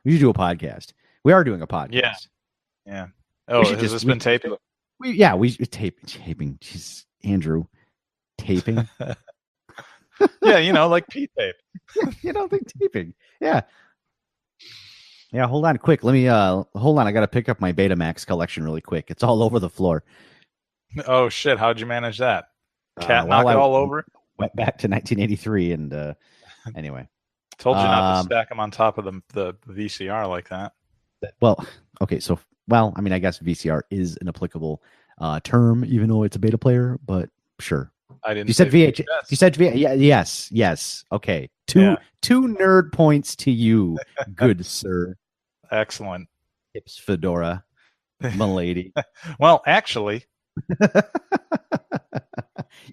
We should do a podcast. We are doing a podcast. Yeah. Oh, has this been taping? We taping. Jeez, Andrew, taping. Yeah, like P-tape. Like taping. Yeah. Yeah, hold on quick. Let me hold on. I got to pick up my Betamax collection really quick. It's all over the floor. Oh shit, how'd you manage that? Cat knock it all over? Went back to 1983 and anyway. Told you not to stack them on top of the VCR like that. Well, okay, so I guess VCR is an applicable term even though it's a beta player, but sure. I didn't. You said VHS. You said VHS. Yes. Okay. Two nerd points to you, good sir. Excellent. Hips fedora, milady. Well, actually, not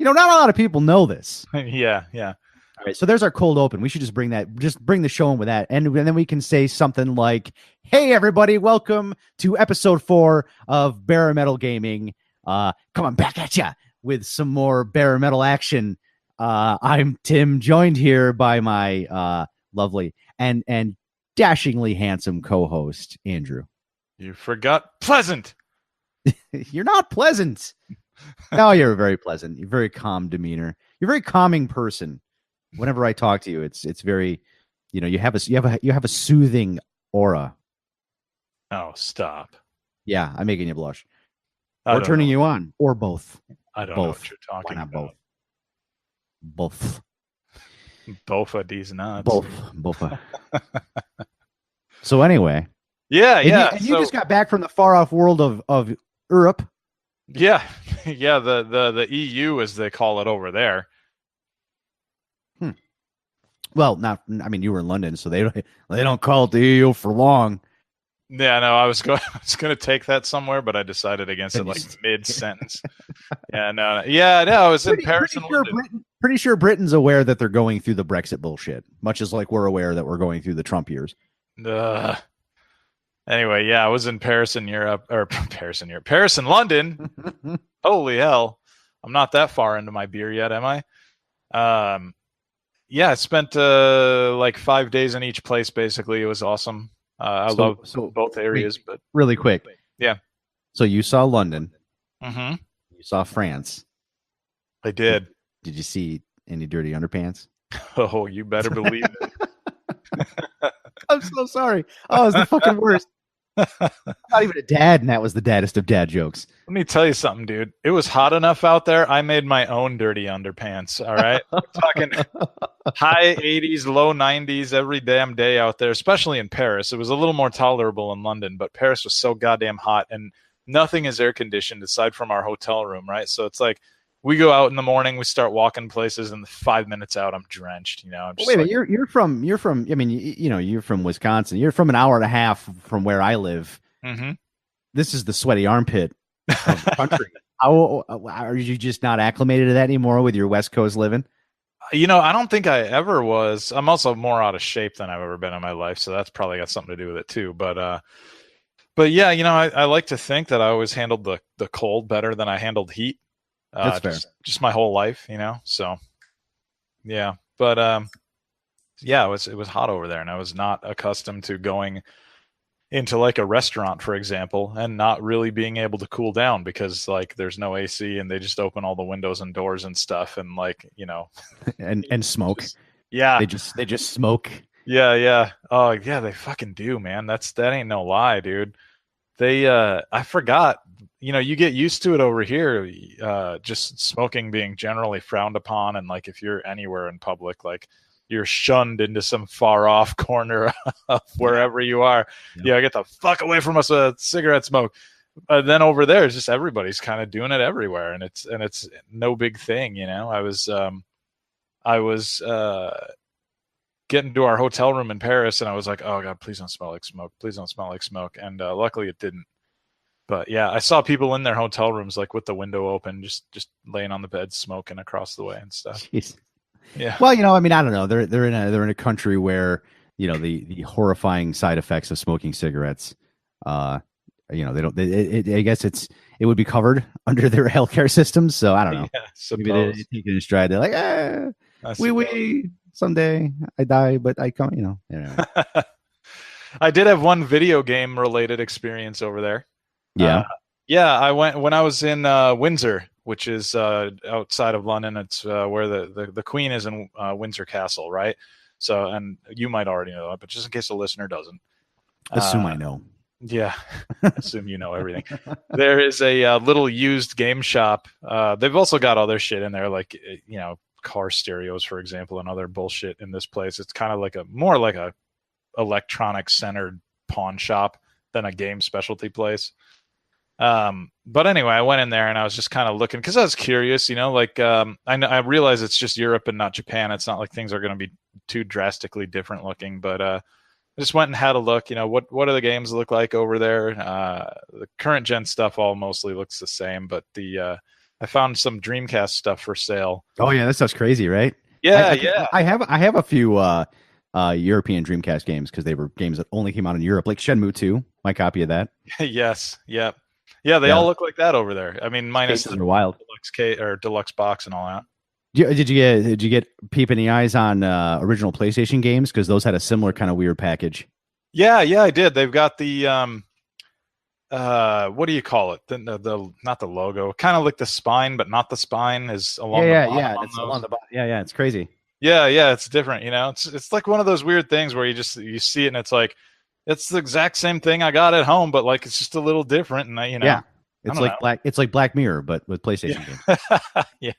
a lot of people know this. Yeah. All right, so there's our cold open. We should just bring the show in with that, and then we can say something like, "Hey, everybody, welcome to episode 4 of Bare Metal Gaming. Coming back at ya with some more bare metal action. I'm Tim, joined here by my lovely and dashingly handsome co-host Andrew. You forgot pleasant. You're not pleasant. No, you're very pleasant. You're very calm demeanor. You're a very calming person. Whenever I talk to you, it's very, you have a soothing aura. Oh, stop. Yeah, I'm making you blush. Or turning you on, or both. I don't know what you're talking about. Both. Both of these nuts. Both. So anyway. Yeah. You just got back from the far off world of Europe. Yeah. Yeah. The EU, as they call it over there. Well, you were in London, so they don't call it the EU for long. Yeah, no, I was going to take that somewhere, but I decided against it like mid-sentence. Yeah, no. I was in Paris and London. Pretty sure Britain's aware that they're going through the Brexit bullshit, much as like we're aware that we're going through the Trump years. Anyway, yeah, I was in Paris and London. Holy hell. I'm not that far into my beer yet, am I? Yeah, I spent like 5 days in each place, basically. It was awesome. I love both areas, but really quick. Yeah. So you saw London. Mm-hmm. You saw France. I did. Did you see any dirty underpants? Oh, you better believe it. I'm so sorry. Oh, it's the fucking worst. I'm not even a dad, and that was the daddest of dad jokes. Let me tell you something, dude. It was hot enough out there. I made my own dirty underpants. All right. We're talking high 80s, low 90s every damn day out there, especially in Paris. It was a little more tolerable in London, but Paris was so goddamn hot, and nothing is air conditioned aside from our hotel room. Right. So it's like we go out in the morning, we start walking places, and 5 minutes out, I'm drenched. I'm just wait a minute. You're from. I mean, you're from Wisconsin. You're from an hour and a half from where I live. Mm-hmm. This is the sweaty armpit of the country. How are you just not acclimated to that anymore with your West Coast living? I don't think I ever was. I'm also more out of shape than I've ever been in my life, so that's probably got something to do with it too. But yeah, I like to think that I always handled the cold better than I handled heat. That's fair. Just my whole life, So, yeah, but yeah, it was hot over there, and I was not accustomed to going into like a restaurant, for example, and not really being able to cool down because like there's no AC and they just open all the windows and doors and stuff, and like and smoke. Yeah, they just smoke. Yeah. Oh yeah, they fucking do, man. That ain't no lie, dude. They I forgot. You get used to it over here, just smoking being generally frowned upon. And like, if you're anywhere in public, like you're shunned into some far off corner of wherever you are. Yeah. Get the fuck away from us with cigarette smoke. Then over there, it's just everybody's kind of doing it everywhere. And it's no big thing. I was getting to our hotel room in Paris, and I was like, oh God, please don't smell like smoke. Please don't smell like smoke. And luckily it didn't. But yeah, I saw people in their hotel rooms, like with the window open, just laying on the bed, smoking across the way and stuff. Jeez. Yeah. Well, I mean, I don't know. They're in a country where the horrifying side effects of smoking cigarettes. They don't. I guess it would be covered under their healthcare systems. So I don't know. Yeah, maybe they take it in stride. They're like, we someday I die, but I come. Anyway. I did have one video game related experience over there. Yeah. Yeah, I went when I was in Windsor, which is outside of London. It's where the Queen is in Windsor Castle, right? So, and you might already know that, but just in case the listener doesn't, Assume I know. yeah, assume you know everything. There is a little used game shop. They've also got other shit in there, like car stereos, for example, and other bullshit in this place. It's kind of like more like a electronic centered pawn shop than a game specialty place. But anyway, I went in there and I was just kind of looking because I was curious, I realize it's just Europe and not Japan. It's not like things are going to be too drastically different looking, but I just went and had a look. What do the games look like over there? The current gen stuff all mostly looks the same, but I found some Dreamcast stuff for sale. Oh yeah, that stuff's crazy, right? Yeah. I have a few European Dreamcast games because they were games that only came out in Europe, like Shenmue 2. My copy of that. Yes. Yep. Yeah, they all look like that over there. I mean, minus the wild deluxe box and all that. Did you get peep in the eyes on original PlayStation games, because those had a similar kind of weird package? Yeah, I did. They've got the what do you call it? The not the logo, kind of like the spine, but not the spine is along the bottom. It's along the bottom. Yeah, it's crazy. Yeah, it's different. It's like one of those weird things where you see it and it's like it's the exact same thing I got at home, but like it's just a little different. And yeah, it's like Black Mirror, but with PlayStation games. Yeah.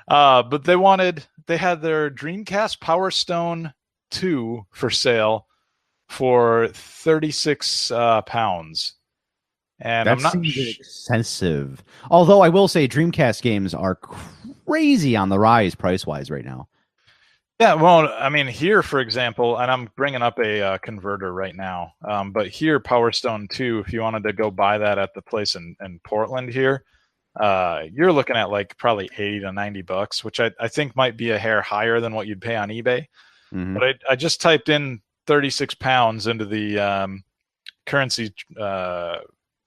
But they had their Dreamcast Power Stone 2 for sale for £36. And that I'm not seems expensive. Although I will say Dreamcast games are crazy on the rise price-wise right now. Yeah, well, I mean, here, for example, and I'm bringing up a converter right now, but here, Power Stone 2, if you wanted to go buy that at the place in Portland here, you're looking at like probably $80 to $90, which I think might be a hair higher than what you'd pay on eBay. Mm-hmm. But I just typed in £36 into the currency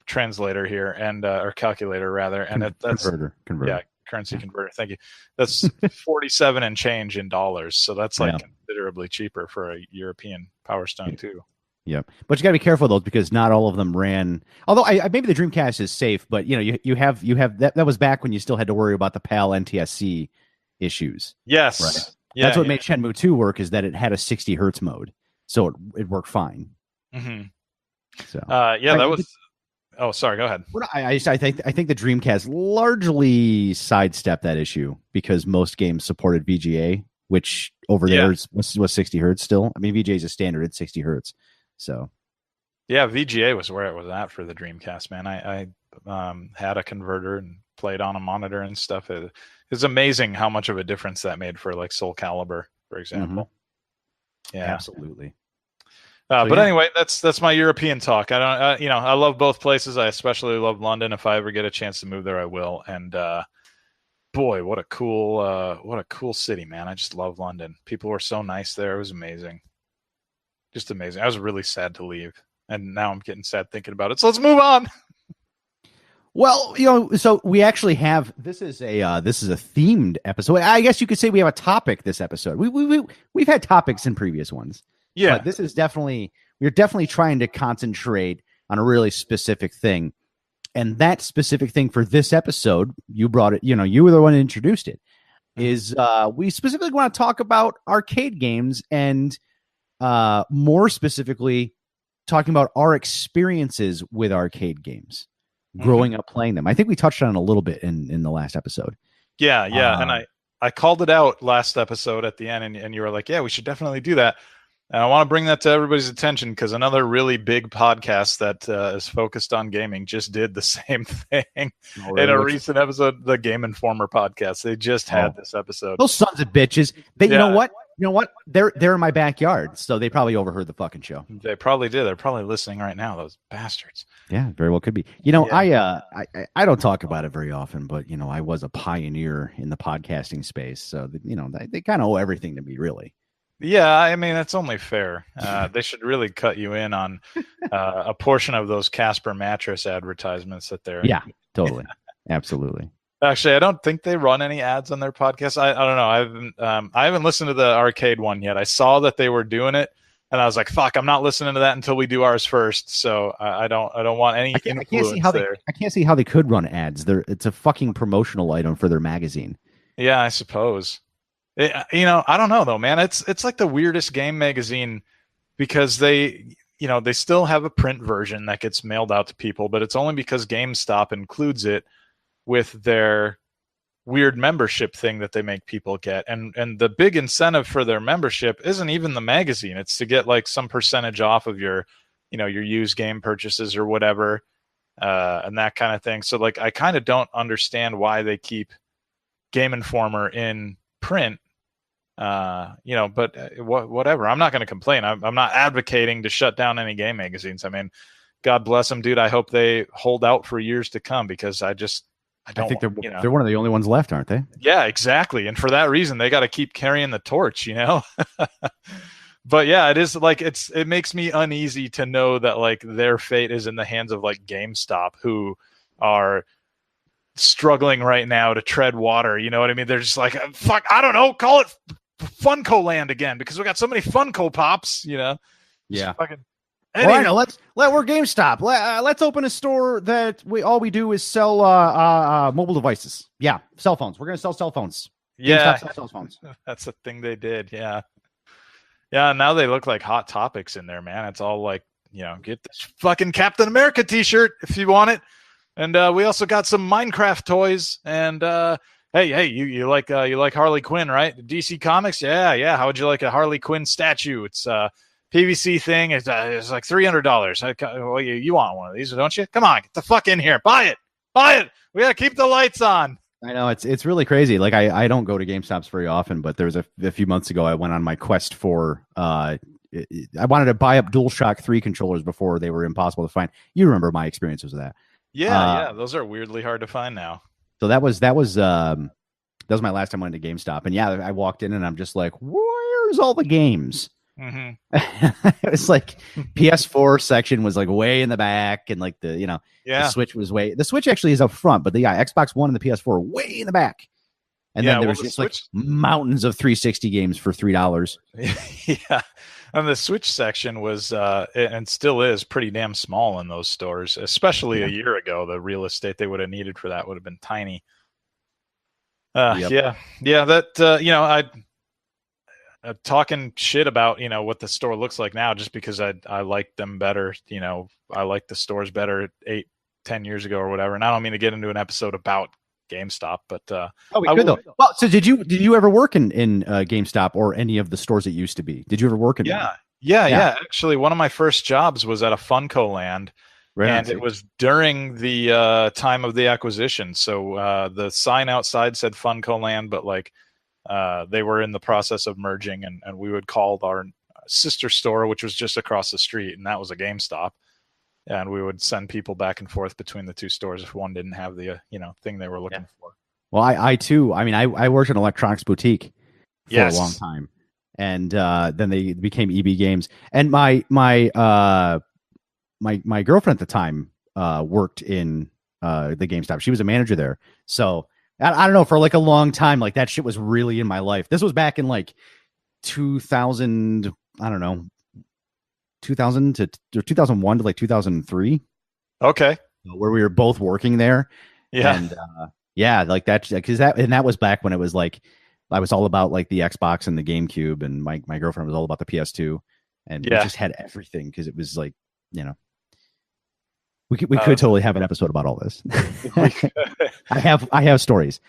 translator here, and or calculator rather, and that's converter. Yeah, currency converter. Thank you. That's 47 and change in dollars, so that's like considerably cheaper for a European Power Stone 2. Yep, but you got to be careful though, because not all of them ran. Although maybe the Dreamcast is safe, but you have that was back when you still had to worry about the PAL NTSC issues. Yes, right. Yeah, that's what made Shenmue 2 work, is that it had a 60 hertz mode, so it worked fine. Mm-hmm. So that was. Oh, sorry. Go ahead. I think the Dreamcast largely sidestepped that issue because most games supported VGA, which over there was 60 hertz still. I mean, VGA is a standard; it's 60 hertz. So, yeah, VGA was where it was at for the Dreamcast, man. I had a converter and played on a monitor and stuff. It's amazing how much of a difference that made for like Soul Calibur, for example. Mm-hmm. Yeah, absolutely. But anyway, that's my European talk. I don't, I love both places. I especially love London. If I ever get a chance to move there, I will. And boy, what a cool city, man! I just love London. People were so nice there. It was amazing, just amazing. I was really sad to leave, and now I'm getting sad thinking about it. So let's move on. Well, so we actually have this is a themed episode. I guess you could say we have a topic this episode. We've had topics in previous ones. Yeah, but this is we're definitely trying to concentrate on a really specific thing. And that specific thing for this episode, you brought it, you were the one who introduced it, is we specifically want to talk about arcade games, and more specifically talking about our experiences with arcade games, growing up playing them. I think we touched on it a little bit in the last episode. Yeah. And I called it out last episode at the end, and you were like, yeah, we should definitely do that. And I want to bring that to everybody's attention, because another really big podcast that is focused on gaming just did the same thing in a recent episode, the Game Informer podcast. They just had this episode. Those sons of bitches. You know what? They're in my backyard, so they probably overheard the fucking show. They probably did. They're probably listening right now. Those bastards. Yeah, very well could be. I don't talk about it very often, but I was a pioneer in the podcasting space, so they kind of owe everything to me, really. Yeah, I mean, that's only fair. They should really cut you in on a portion of those Casper mattress advertisements that they're. Yeah, totally. Absolutely. Actually, I don't think they run any ads on their podcast. I don't know. I haven't listened to the arcade one yet. I saw that they were doing it, And I was like, fuck, I'm not listening to that until we do ours first. So I don't want any influence there. I can't see how they could run ads. It's a fucking promotional item for their magazine. Yeah, I suppose. I don't know though, man. It's like the weirdest game magazine because they still have a print version that gets mailed out to people, but it's only because GameStop includes it with their weird membership thing that they make people get. And the big incentive for their membership isn't even the magazine. It's to get like some percentage off of your used game purchases or whatever, and that kind of thing. So like, I kind of don't understand why they keep Game Informer in print. But whatever. I'm not going to complain. I'm not advocating to shut down any game magazines. I mean, God bless them, dude. I hope they hold out for years to come because I think they're one of the only ones left, aren't they? Yeah, exactly. And for that reason, they got to keep carrying the torch, But yeah, it is like it makes me uneasy to know that like their fate is in the hands of like GameStop, who are struggling right now to tread water. You know what I mean? They're just like, fuck, I don't know, call it Funko Land again because we got so many Funko Pops. Yeah. Fucking, anyway. Well, I know. We're GameStop. Let's open a store that all we do is sell mobile devices. Yeah, cell phones. We're gonna sell cell phones. Yeah, GameStop cell phones. That's the thing they did. Yeah. Now they look like Hot Topics in there, man. It's all like, get this fucking Captain America T-shirt if you want it. And we also got some Minecraft toys. And hey, you like Harley Quinn, right? DC Comics, yeah. How would you like a Harley Quinn statue? It's PVC thing. It's like $300. Well, you want one of these, don't you? Come on, get the fuck in here. Buy it. We gotta keep the lights on. I know it's really crazy. Like I don't go to GameStops very often, but there was a few months ago I went on my quest for I wanted to buy up DualShock 3 controllers before they were impossible to find. You remember my experiences with that. Yeah, those are weirdly hard to find now. So that was my last time I went to GameStop, and yeah, I walked in and I'm just like, where's all the games? Mm-hmm. It was like PS4 section was like way in the back, and like the Switch was the Switch actually is up front, but the Xbox One and the PS4 are way in the back. And then there was just like mountains of 360 games for $3. Yeah. And the Switch section was, and still is, pretty damn small in those stores, especially a year ago. The real estate they would have needed for that would have been tiny. Yep. Yeah. That, talking shit about, what the store looks like now, just because I like them better. I like the stores better 8-10 years ago or whatever. And I don't mean to get into an episode about GameStop, but we could though. Well, so did you ever work in GameStop or any of the stores it used to be? Did you ever work in? Yeah. Actually, one of my first jobs was at a Funko Land, and it was during the time of the acquisition. So the sign outside said Funko Land, but like they were in the process of merging, and we would call our sister store, which was just across the street, and that was a GameStop. And we would send people back and forth between the two stores if one didn't have the thing they were looking for. Well, I too. I mean, I worked in an electronics boutique for a long time, and then they became EB Games. And my girlfriend at the time worked in the GameStop. She was a manager there. So I don't know, for like a long time, like that shit was really in my life. This was back in like 2000. I don't know. 2000 to 2001 to like 2003. Okay. Where we were both working there. Yeah. And like that, because that was back when it was like, I was all about like the Xbox and the GameCube, and my girlfriend was all about the PS2, and we just had everything because it was like, we could totally have an episode about all this. I have stories.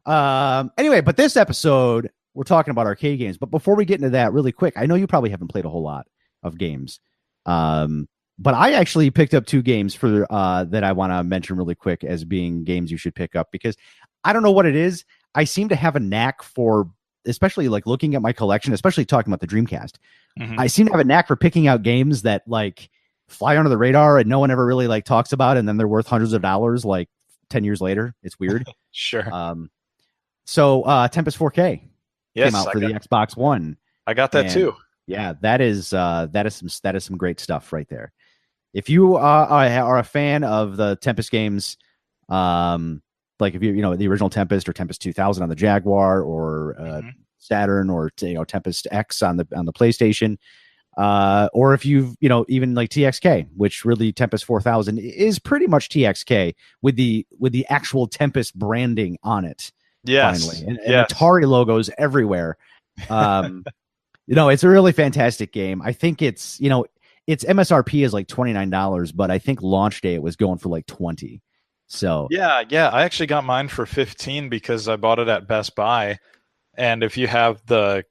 Anyway, but this episode, we're talking about arcade games. But before we get into that really quick, I know you probably haven't played a whole lot of games. But I actually picked up 2 games for that I want to mention really quick as being games you should pick up, because I don't know what it is. I seem to have a knack for, especially like looking at my collection, especially talking about the Dreamcast. Mm-hmm. I seem to have a knack for picking out games that like fly under the radar and no one ever really like talks about, and then they're worth hundreds of dollars like 10 years later. It's weird. Sure. So Tempest 4K came out for the Xbox One. I got that too. Yeah, that is some great stuff right there. If you are a fan of the Tempest games, like if you the original Tempest or Tempest 2000 on the Jaguar, or Saturn, or Tempest X on the PlayStation, Or if you've, even like TXK, which really Tempest 4000 is pretty much TXK with the actual Tempest branding on it. Yes. Finally, and Yes. Atari logos everywhere. It's a really fantastic game. I think its MSRP is like $29, but I think launch day it was going for like 20. So yeah, I actually got mine for 15 because I bought it at Best Buy. And if you have the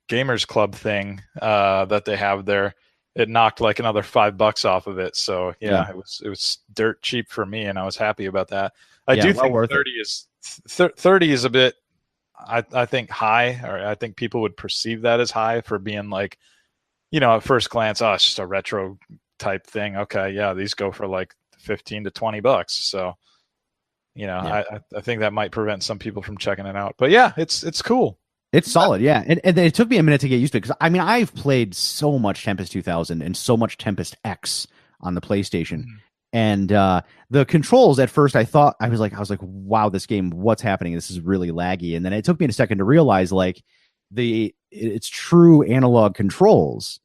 Gamers Club thing that they have there, it knocked like another $5 off of it. So yeah, it was dirt cheap for me, and I was happy about that. I do think 30 is a bit, I think, high, or I think people would perceive that as high for being like, at first glance, oh, it's just a retro type thing. Okay, yeah, these go for like $15 to $20. So, I think that might prevent some people from checking it out. But yeah, it's cool. It's solid, yeah. And it took me a minute to get used to it because I've played so much Tempest 2000 and so much Tempest X on the PlayStation. Mm-hmm. And the controls at first, I was like, wow, this game, what's happening? This is really laggy. And then it took me a second to realize like it's true analog controls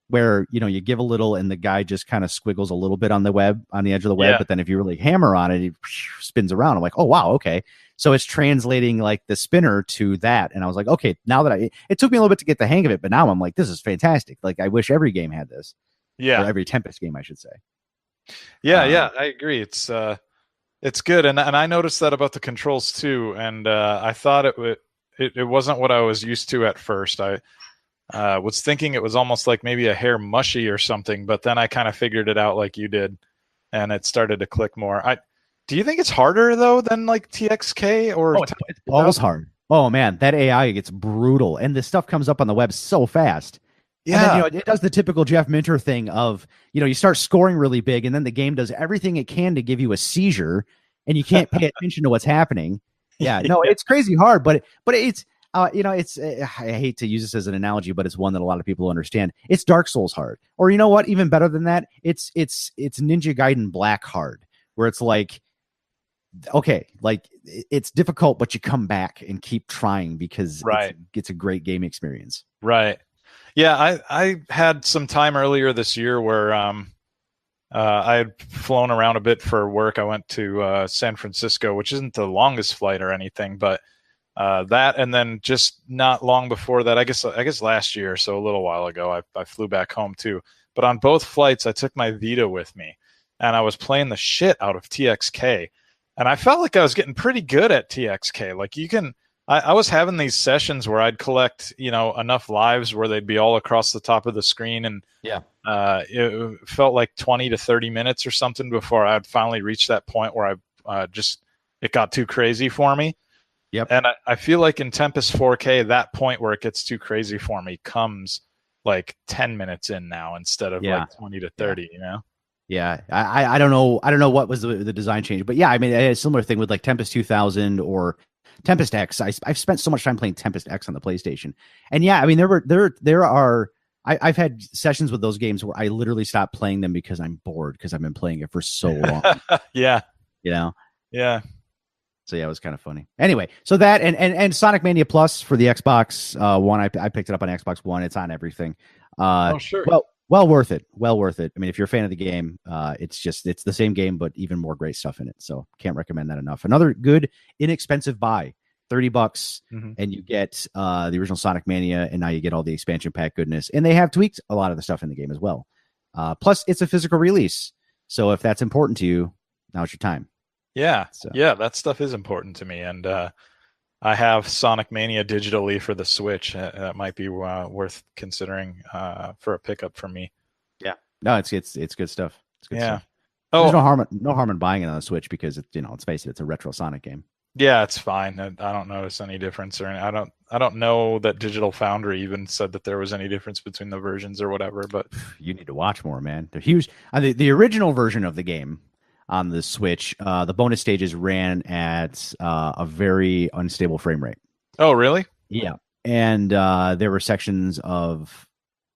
where, you give a little and the guy just kind of squiggles a little bit on the edge of the web. Yeah. But then if you really hammer on it, it spins around. I'm like, oh, wow. Okay. So it's translating like the spinner to that. And I was like, okay, now that it took me a little bit to get the hang of it, but now I'm like, this is fantastic. Like, I wish every game had this. Yeah. Or every Tempest game, I should say. Yeah, I agree. It's good. And I noticed that about the controls too. And I thought it wasn't what I was used to at first. I was thinking it was almost like maybe a hair mushy or something, but then I kind of figured it out like you did, and it started to click more. Do you think it's harder though than like TXK or? It's balls hard. Oh man, that AI gets brutal, and this stuff comes up on the web so fast. Yeah, and then, it does the typical Jeff Minter thing of you start scoring really big, and then the game does everything it can to give you a seizure, and you can't pay attention to what's happening. Yeah, no, it's crazy hard, but it's. It's I hate to use this as an analogy, but it's one that a lot of people understand. It's Dark Souls hard, or you know what? Even better than that, it's Ninja Gaiden Black hard, where it's like, okay, like it's difficult, but you come back and keep trying because it's a great game experience. Right. Yeah, I had some time earlier this year where I had flown around a bit for work. I went to San Francisco, which isn't the longest flight or anything, but that, and then just not long before that, I guess last year, so a little while ago, I flew back home too. But on both flights, I took my Vita with me, and I was playing the shit out of TXK, and I felt like I was getting pretty good at TXK. Like I was having these sessions where I'd collect, enough lives where they'd be all across the top of the screen, and it felt like 20 to 30 minutes or something before I'd finally reach that point where it got too crazy for me. Yep. And I feel like in Tempest 4K, that point where it gets too crazy for me comes like 10 minutes in now instead of like 20 to 30, Yeah. I don't know what was the design change, but yeah, I mean, a similar thing with like Tempest 2000 or Tempest X. I've spent so much time playing Tempest X on the PlayStation. And yeah, I mean, I've had sessions with those games where I literally stopped playing them because I'm bored because I've been playing it for so long. Yeah. Yeah. So yeah, it was kind of funny. Anyway, so that and Sonic Mania Plus for the Xbox One, I picked it up on Xbox One. It's on everything. Oh sure. Well worth it. Well worth it. I mean, if you're a fan of the game, it's the same game, but even more great stuff in it. So can't recommend that enough. Another good, inexpensive buy, $30, and you get the original Sonic Mania, and now you get all the expansion pack goodness. And they have tweaked a lot of the stuff in the game as well. Plus, it's a physical release, so if that's important to you, now's your time. Yeah, yeah, that stuff is important to me, and I have Sonic Mania digitally for the Switch. That might be worth considering for a pickup for me. Yeah, no, it's good stuff. It's good stuff. Oh, there's no harm in buying it on the Switch because let's face it, it's a retro Sonic game. Yeah, it's fine. I don't notice any difference, or I don't know that Digital Foundry even said that there was any difference between the versions or whatever. But you need to watch more, man. They're huge. The original version of the game on the Switch, the bonus stages ran at a very unstable frame rate. Oh, really? Yeah, and there were sections of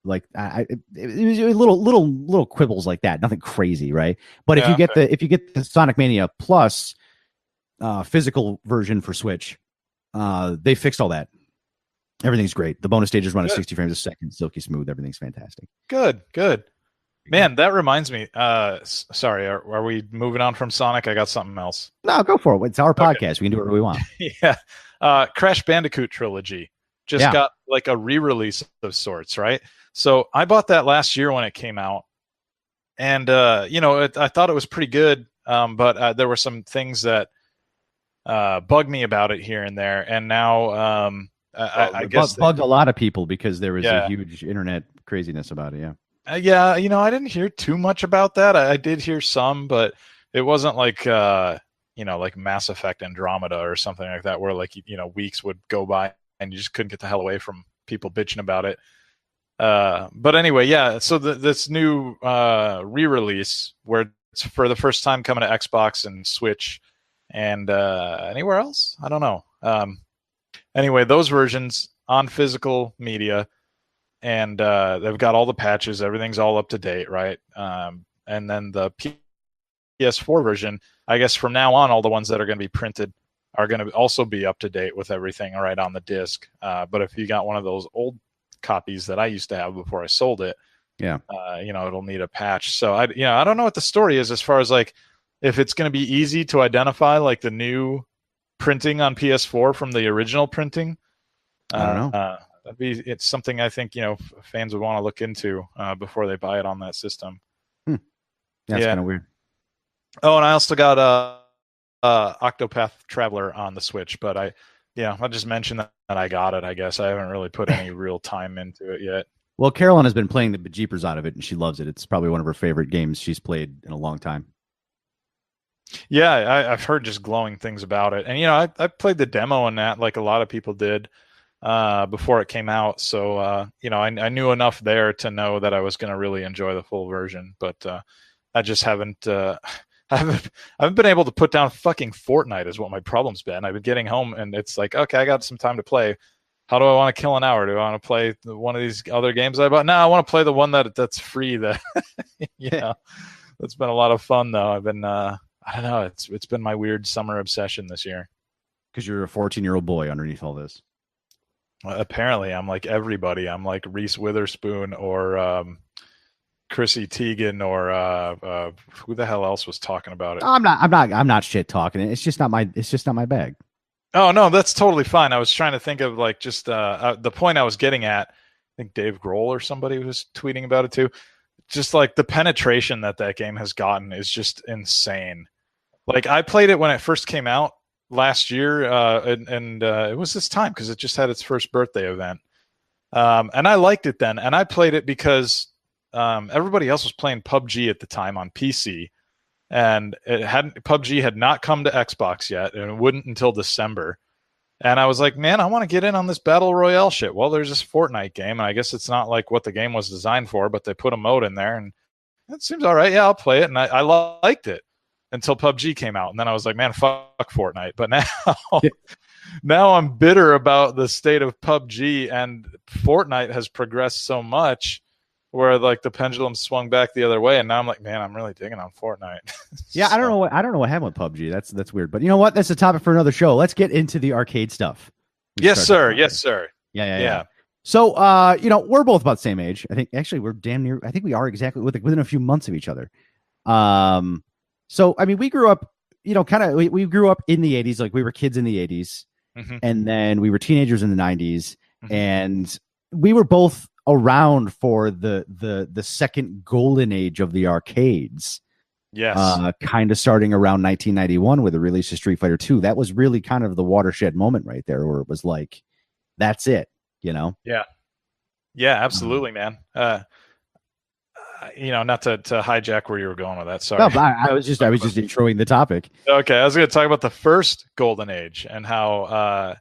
like it was little quibbles like that, nothing crazy, right? But if you get the Sonic Mania Plus physical version for Switch, they fixed all that. Everything's great. The bonus stages run at Good. 60 frames a second, silky smooth. Everything's fantastic. Good. Man, that reminds me. Sorry, are we moving on from Sonic? I got something else. No, go for it. It's our podcast. We can do whatever we want. Yeah. Crash Bandicoot trilogy just got like a re-release of sorts, right? So I bought that last year when it came out, and I thought it was pretty good, but there were some things that bugged me about it here and there, and now I guess bugged a lot of people because there was a huge internet craziness about it. Yeah. I didn't hear too much about that. I did hear some, but it wasn't like like Mass Effect Andromeda or something like that, where like weeks would go by and you just couldn't get the hell away from people bitching about it. But anyway, yeah. So this new re-release, where it's for the first time coming to Xbox and Switch, and anywhere else, I don't know. Anyway, those versions on physical media, and they've got all the patches. Everything's all up to date, right? And then the PS4 version, I guess from now on, all the ones that are going to be printed are going to also be up to date with everything right on the disc. But if you got one of those old copies that I used to have before I sold it, it'll need a patch. So I don't know what the story is as far as like if it's going to be easy to identify like the new printing on PS4 from the original printing. I don't know. It's something I think fans would want to look into before they buy it on that system. That's kind of weird. Oh, and I also got Octopath Traveler on the Switch, but I just mentioned that I got it. I guess I haven't really put any real time into it yet. Well, Carolyn has been playing the bejeepers out of it, and she loves it. It's probably one of her favorite games she's played in a long time. Yeah, I've heard just glowing things about it, and I played the demo on that, like a lot of people did before it came out. So I knew enough there to know that I was going to really enjoy the full version, but I just haven't. I haven't been able to put down fucking Fortnite is what my problem's been. I've been getting home and it's like, okay, I got some time to play. How do I want to kill an hour? Do I want to play one of these other games I bought? No, I want to play the one that's free. That's been a lot of fun though. I've been I don't know. It's been my weird summer obsession this year. Because you're a 14-year-old boy underneath all this. Apparently, I'm like everybody. I'm like Reese Witherspoon or Chrissy Teigen or who the hell else was talking about it? I'm not shit talking. It's just not my bag. Oh no, that's totally fine. I was trying to think of like just the point I was getting at. I think Dave Grohl or somebody was tweeting about it too. Just like the penetration that game has gotten is just insane. Like I played it when it first came out last year, and it was this time because it just had its first birthday event, and I liked it then. And I played it because everybody else was playing PUBG at the time on PC, and PUBG had not come to Xbox yet, and it wouldn't until December. And I was like, man, I want to get in on this battle royale shit. Well, there's this Fortnite game, and I guess it's not like what the game was designed for, but they put a mode in there, and it seems all right. Yeah, I'll play it, and I liked it until PUBG came out, and then I was like, man, fuck Fortnite. But now I'm bitter about the state of PUBG, and Fortnite has progressed so much where like the pendulum swung back the other way, and now I'm like, man, I'm really digging on Fortnite. Yeah, I don't know what happened with PUBG. That's weird. But you know what? That's a topic for another show. Let's get into the arcade stuff. Yes, sir. Yes, sir. Yeah. So, we're both about the same age. I think actually we're damn near. I think we are exactly within a few months of each other. So I mean, we grew up, we grew up in the 80s, like we were kids in the 80s, and then we were teenagers in the 90s, and we were both around for the second golden age of the arcades. Yes. Kind of starting around 1991 with the release of Street Fighter 2. That was really kind of the watershed moment right there, where it was like, that's it, Yeah. Yeah, absolutely, man. Not to hijack where you were going with that. Sorry. No, but I was just introing the topic. Okay, I was going to talk about the first golden age and how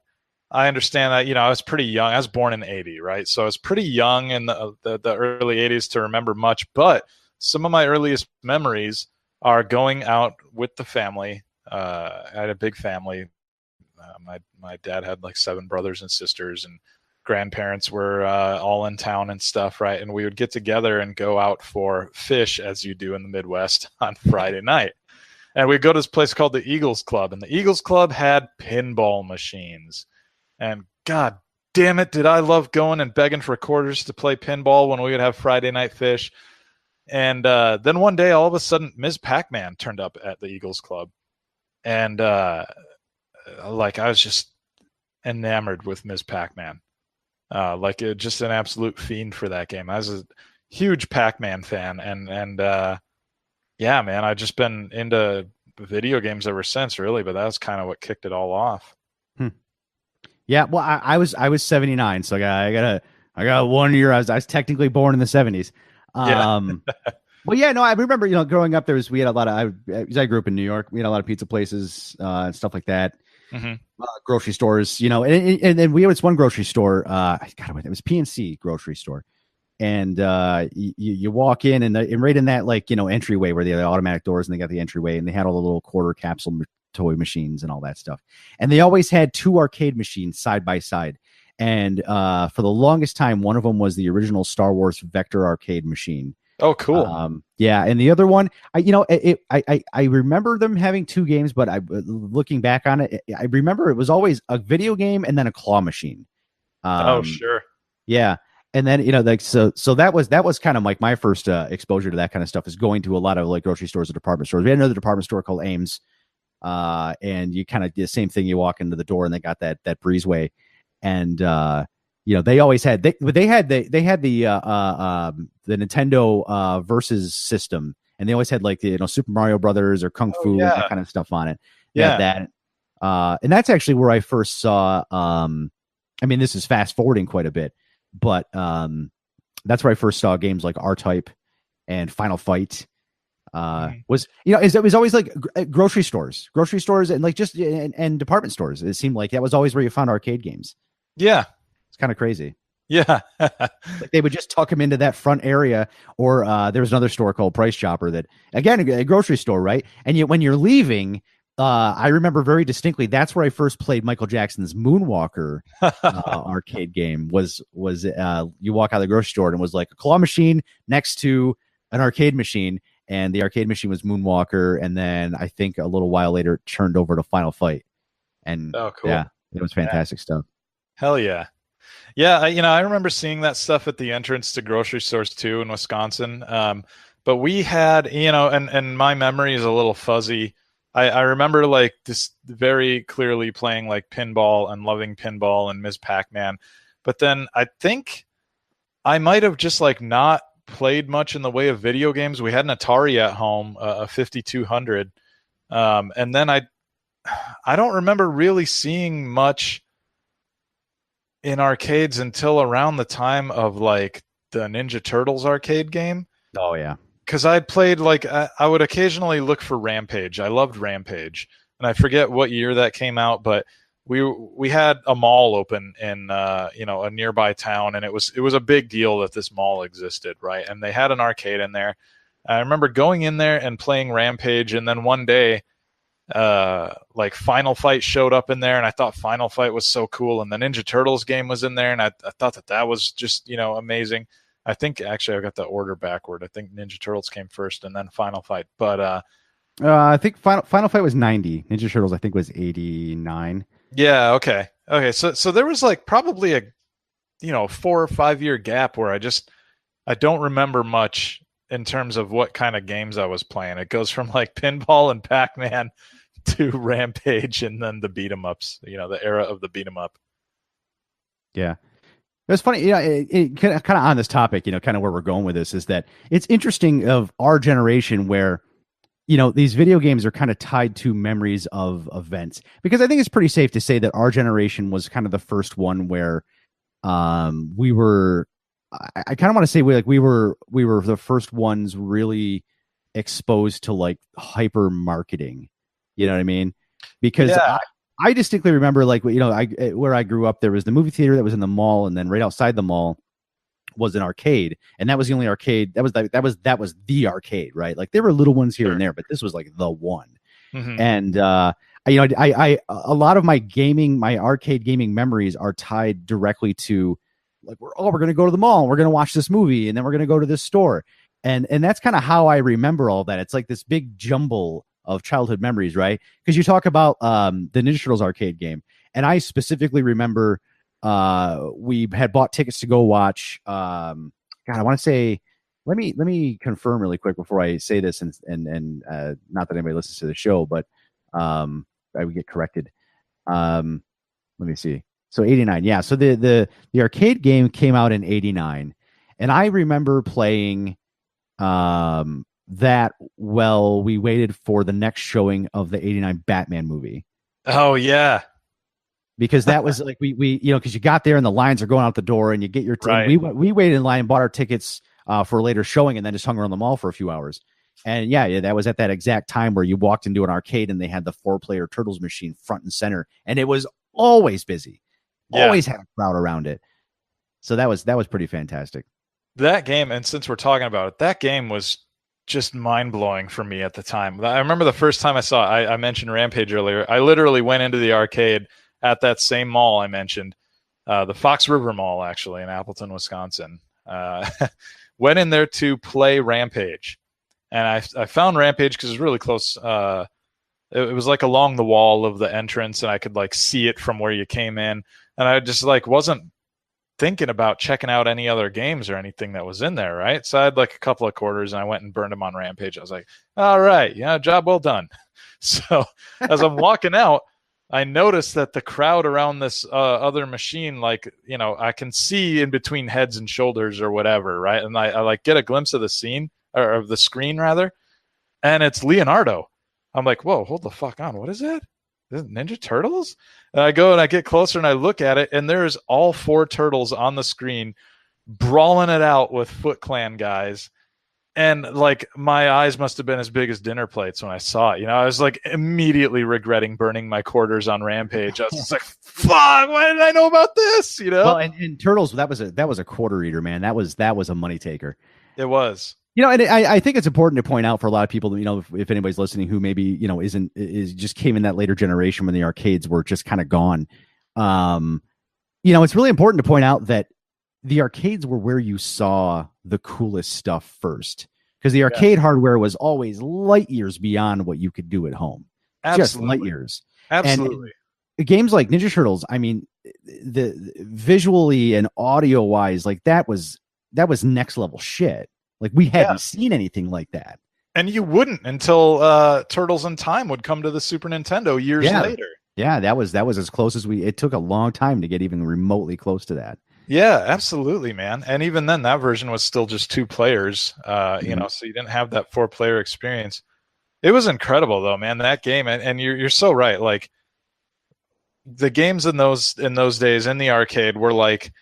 I understand that. I was pretty young. I was born in '80, right? So I was pretty young in the early '80s to remember much. But some of my earliest memories are going out with the family. I had a big family. My dad had like 7 brothers and sisters, and grandparents were all in town and stuff, right? And we would get together and go out for fish, as you do in the Midwest, on Friday night. And we'd go to this place called the Eagles Club, and the Eagles Club had pinball machines. And God damn it, did I love going and begging for quarters to play pinball when we would have Friday Night Fish. And then one day, all of a sudden, Ms. Pac-Man turned up at the Eagles Club. And like I was just enamored with Ms. Pac-Man. Just an absolute fiend for that game. I was a huge Pac-Man fan. And yeah, man, I've just been into video games ever since, really. But that was kind of what kicked it all off. Yeah, well, I was 79, so I got 1 year. I was technically born in the 70s. Well, yeah, no, I remember, growing up, we had a lot of, I grew up in New York. We had a lot of pizza places and stuff like that. Mm-hmm. Grocery stores, and we had this one grocery store. It was PNC grocery store. And you walk in and right in that, entryway where they had the automatic doors and they got the entryway and they had all the little quarter capsule toy machines and all that stuff. And they always had two arcade machines side by side. And for the longest time, one of them was the original Star Wars Vector arcade machine. Oh, cool. Yeah, and the other one, I remember them having two games, but looking back on it, I remember it was always a video game and then a claw machine. Oh, sure. Yeah, and then so that was kind of like my first exposure to that kind of stuff, is going to a lot of like grocery stores or department stores. We had another department store called Ames, and you kind of do the same thing. You walk into the door and they got that breezeway, and they always had they had the Nintendo versus system, and they always had like the Super Mario Brothers or Kung Fu, that kind of stuff on it. Yeah, that and that's actually where I first saw. I mean, this is fast forwarding quite a bit, but that's where I first saw games like R-Type and Final Fight. It was always like grocery stores and like just and department stores. It seemed like that was always where you found arcade games. Yeah. It's kind of crazy. Yeah. Like they would just tuck them into that front area, or there was another store called Price Chopper that, again, a grocery store, right? And when you're leaving, I remember very distinctly, that's where I first played Michael Jackson's Moonwalker arcade game. Was you walk out of the grocery store and it was like a claw machine next to an arcade machine, and the arcade machine was Moonwalker, and then I think a little while later it turned over to Final Fight. And oh, cool. Yeah, it was fantastic stuff. Hell yeah. Yeah, I remember seeing that stuff at the entrance to grocery stores too in Wisconsin. But we had, and my memory is a little fuzzy. I remember like this very clearly playing like pinball and loving pinball and Ms. Pac-Man. But then I think I might have just like not played much in the way of video games. We had an Atari at home, a 5200. And then I don't remember really seeing much in arcades until around the time of like the Ninja Turtles arcade game. Oh yeah. Because I'd played like I would occasionally look for Rampage. I loved Rampage, and I forget what year that came out, but we had a mall open in a nearby town, and it was a big deal that this mall existed, right? And they had an arcade in there. I remember going in there and playing Rampage, and then one day, like Final Fight showed up in there, and I thought Final Fight was so cool, and the Ninja Turtles game was in there, and I thought that was just amazing. I think actually I got the order backward. I think Ninja Turtles came first and then Final Fight. But I think Final Fight was 90. Ninja Turtles I think was 89. Yeah, okay. So there was like probably a 4 or 5 year gap where I don't remember much in terms of what kind of games I was playing. It goes from like pinball and Pac-Man to Rampage and then the beat 'em ups, the era of the beat 'em up. Yeah. It's funny, it kind of on this topic, kind of where we're going with this is that it's interesting of our generation where, these video games are kind of tied to memories of events, because I think it's pretty safe to say that our generation was kind of the first one where we were, I kind of want to say we were the first ones really exposed to like hyper marketing. You know what I mean? Because I distinctly remember, like, where I grew up, there was the movie theater that was in the mall, and then right outside the mall was an arcade, and that was the only arcade. That was the arcade, right? Like there were little ones here and there, but this was like the one. Mm-hmm. And I a lot of my arcade gaming memories are tied directly to like we're going to go to the mall, and we're going to watch this movie, and then we're going to go to this store, and that's kind of how I remember all that. It's like this big jumble of childhood memories, right? Because you talk about the Ninja Turtles arcade game, and I specifically remember we had bought tickets to go watch. God, I want to say, let me confirm really quick before I say this, and not that anybody listens to the show, but I would get corrected. Let me see. So 89, yeah. So the arcade game came out in 89, and I remember playing that while we waited for the next showing of the 89 Batman movie. Oh yeah. Because that was like we because you got there and the lines are going out the door and you get your right. We waited in line and bought our tickets for a later showing and then just hung around the mall for a few hours. And yeah, that was at that exact time where you walked into an arcade and they had the 4-player Turtles machine front and center, and it was always busy, always had a crowd around it. So that was pretty fantastic. That game, and since we're talking about it, that game was just mind-blowing for me at the time. I remember the first time I saw it, I mentioned Rampage earlier. I literally went into the arcade at that same mall I mentioned, the Fox River Mall, actually, in Appleton, Wisconsin. Went in there to play Rampage. And I found Rampage because it was really close. It was like along the wall of the entrance, and I could like see it from where you came in. And I just like wasn't thinking about checking out any other games or anything that was in there, right? So I had like a couple of quarters, and I went and burned them on Rampage. I was like, all right, job well done. So as I'm walking out, I noticed that the crowd around this other machine, like, I can see in between heads and shoulders or whatever, right? And I like get a glimpse of the scene, or of the screen rather, and it's Leonardo. I'm like, whoa, hold the fuck on. What is it? Is it Ninja Turtles? And I go and I get closer and I look at it, and there's all 4 turtles on the screen brawling it out with Foot Clan guys. And like my eyes must have been as big as dinner plates when I saw it. I was like immediately regretting burning my quarters on Rampage. I was just like, fuck, why didn't I know about this? Well, and Turtles, that was a quarter eater, man. That was a money taker. It was. And I think it's important to point out for a lot of people that, if anybody's listening who maybe, is just came in that later generation when the arcades were just kind of gone. It's really important to point out that the arcades were where you saw the coolest stuff first, because the arcade hardware was always light years beyond what you could do at home. Absolutely. Just light years. Absolutely. And games like Ninja Turtles, I mean, the visually and audio wise, like that was next level shit. Like we hadn't seen anything like that. And you wouldn't until Turtles in Time would come to the Super Nintendo years later. Yeah, that was as close as it took a long time to get even remotely close to that. Yeah, absolutely, man. And even then, that version was still just 2 players, so you didn't have that 4-player experience. It was incredible, though, man, that game. And you're so right. Like, the games in those days in the arcade were like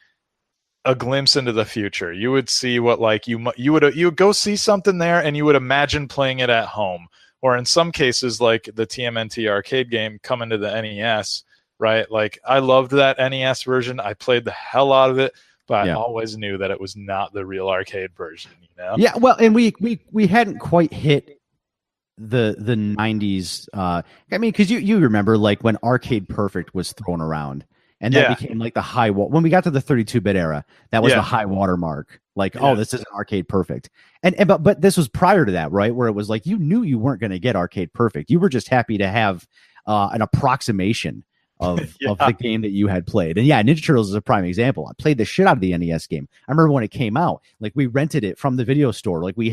a glimpse into the future. You would see what, like, you would go see something there, and you would imagine playing it at home. Or in some cases, like the TMNT arcade game coming to the NES, right? Like, I loved that NES version. I played the hell out of it, but I always knew that it was not the real arcade version, Yeah, well, and we hadn't quite hit the 90s. I mean, because you remember, like, when Arcade Perfect was thrown around, and that became like the high when we got to the 32-bit era, that was the high watermark. Like, oh, this is Arcade Perfect. But this was prior to that, right? Where it was like, you knew you weren't going to get Arcade Perfect. You were just happy to have an approximation of the game that you had played. And Ninja Turtles is a prime example. I played the shit out of the NES game. I remember when it came out, like, we rented it from the video store. Like, we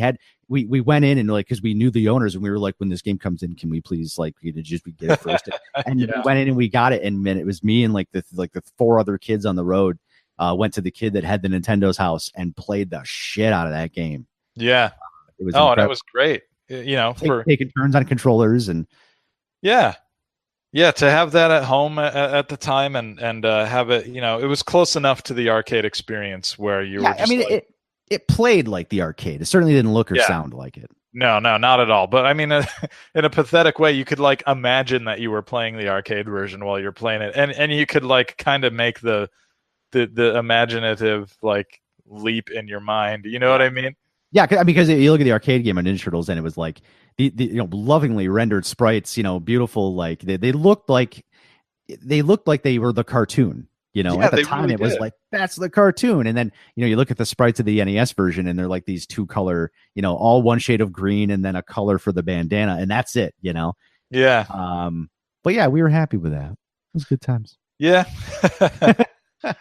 went in and, like, because we knew the owners, and we were like, when this game comes in, can we please, like, we get it first? And we went in and we got it, and it was me and like the 4 other kids on the road went to the kid that had the Nintendo's house and played the shit out of that game. Yeah. It was and it was great. Taking turns on controllers and Yeah, to have that at home at the time and have it, it was close enough to the arcade experience where you were just, I mean, it played like the arcade. It certainly didn't look or sound like it. No, not at all. But I mean, in a pathetic way, you could like imagine that you were playing the arcade version while you're playing it, and you could like kind of make the imaginative like leap in your mind. You know what I mean? Yeah, because you look at the arcade game on Ninja Turtles, and it was like the lovingly rendered sprites, beautiful. Like they looked like they were the cartoon. At the time, really it was like, that's the cartoon. And then, you look at the sprites of the NES version, and they're like these 2-color, all one shade of green and then a color for the bandana. And that's it, Yeah. But yeah, we were happy with that. It was good times. Yeah. The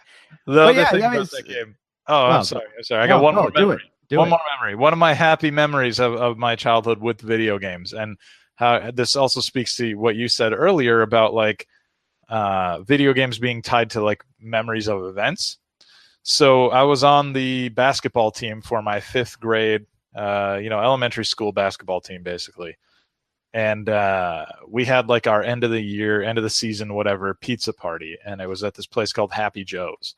But other yeah, thing yeah, about that game. Oh, wow, I'm sorry. I'm sorry. I got no, one no, more do memory. it. Do One it. more memory. One of my happy memories of my childhood with video games, and how this also speaks to what you said earlier about like video games being tied to like memories of events. So I was on the basketball team for my 5th grade, elementary school basketball team, basically. And we had like our end of the year, end of the season, whatever, pizza party, and it was at this place called Happy Joe's.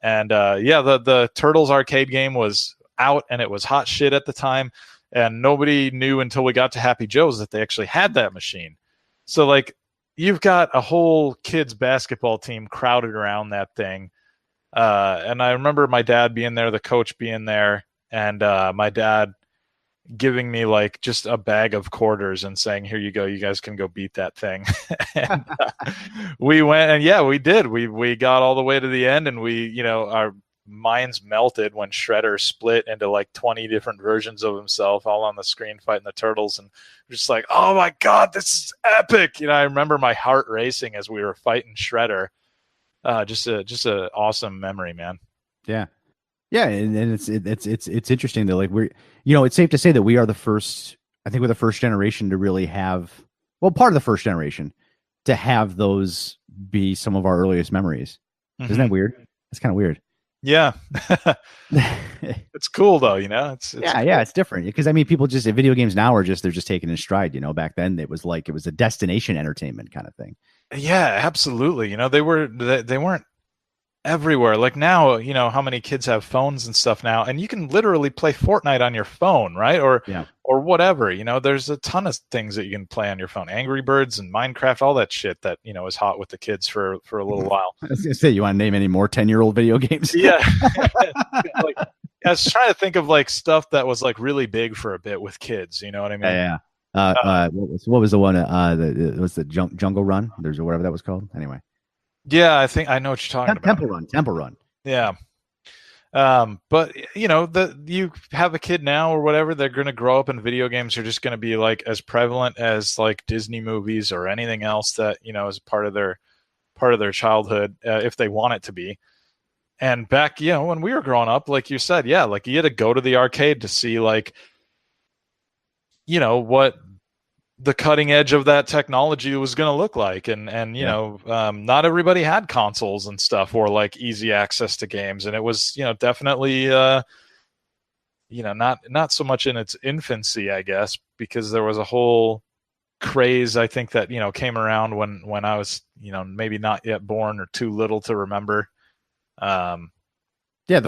And the Turtles arcade game was out, and it was hot shit at the time, and nobody knew until we got to Happy Joe's that they actually had that machine. So like, you've got a whole kids basketball team crowded around that thing. And I remember my dad being there, the coach being there, and my dad giving me like just a bag of quarters and saying, "Here you go, you guys can go beat that thing." And we went, and yeah, we did. We got all the way to the end, and our minds melted when Shredder split into like 20 different versions of himself, all on the screen fighting the turtles, and just like, oh my god, this is epic. I remember my heart racing as we were fighting Shredder. Just a awesome memory, man. Yeah. Yeah, and it's interesting that like it's safe to say that we are the first. I think we're the first generation to really have, part of the first generation to have those be some of our earliest memories. Mm-hmm. Isn't that weird? It's kind of weird. Yeah, it's cool though. It's yeah, cool. Yeah, it's different because I mean, people just video games now are they're just taken in stride. Back then it was a destination entertainment kind of thing. Yeah, absolutely. They weren't everywhere. Like now, how many kids have phones and stuff now, and you can literally play Fortnite on your phone, right? Or whatever. There's a ton of things that you can play on your phone. Angry Birds and Minecraft, all that shit that is hot with the kids for a little while. I was gonna say, you want to name any more 10-year-old video games? Yeah. Like, I was trying to think of like stuff that was like really big for a bit with kids. You know what I mean? Yeah. What was the one? Was the Jungle Run? There's whatever that was called. Anyway. Yeah, I think I know what you're talking about. Temple Run. Yeah. But you have a kid now or whatever, they're going to grow up and video games are just going to be like as prevalent as like Disney movies or anything else that, is part of their childhood, if they want it to be. And back, when we were growing up, like you said, yeah, like you had to go to the arcade to see like, what the cutting edge of that technology was going to look like. And not everybody had consoles and stuff or like easy access to games. And it was, definitely, not so much in its infancy, I guess, because there was a whole craze, I think that, came around when I was, maybe not yet born or too little to remember. The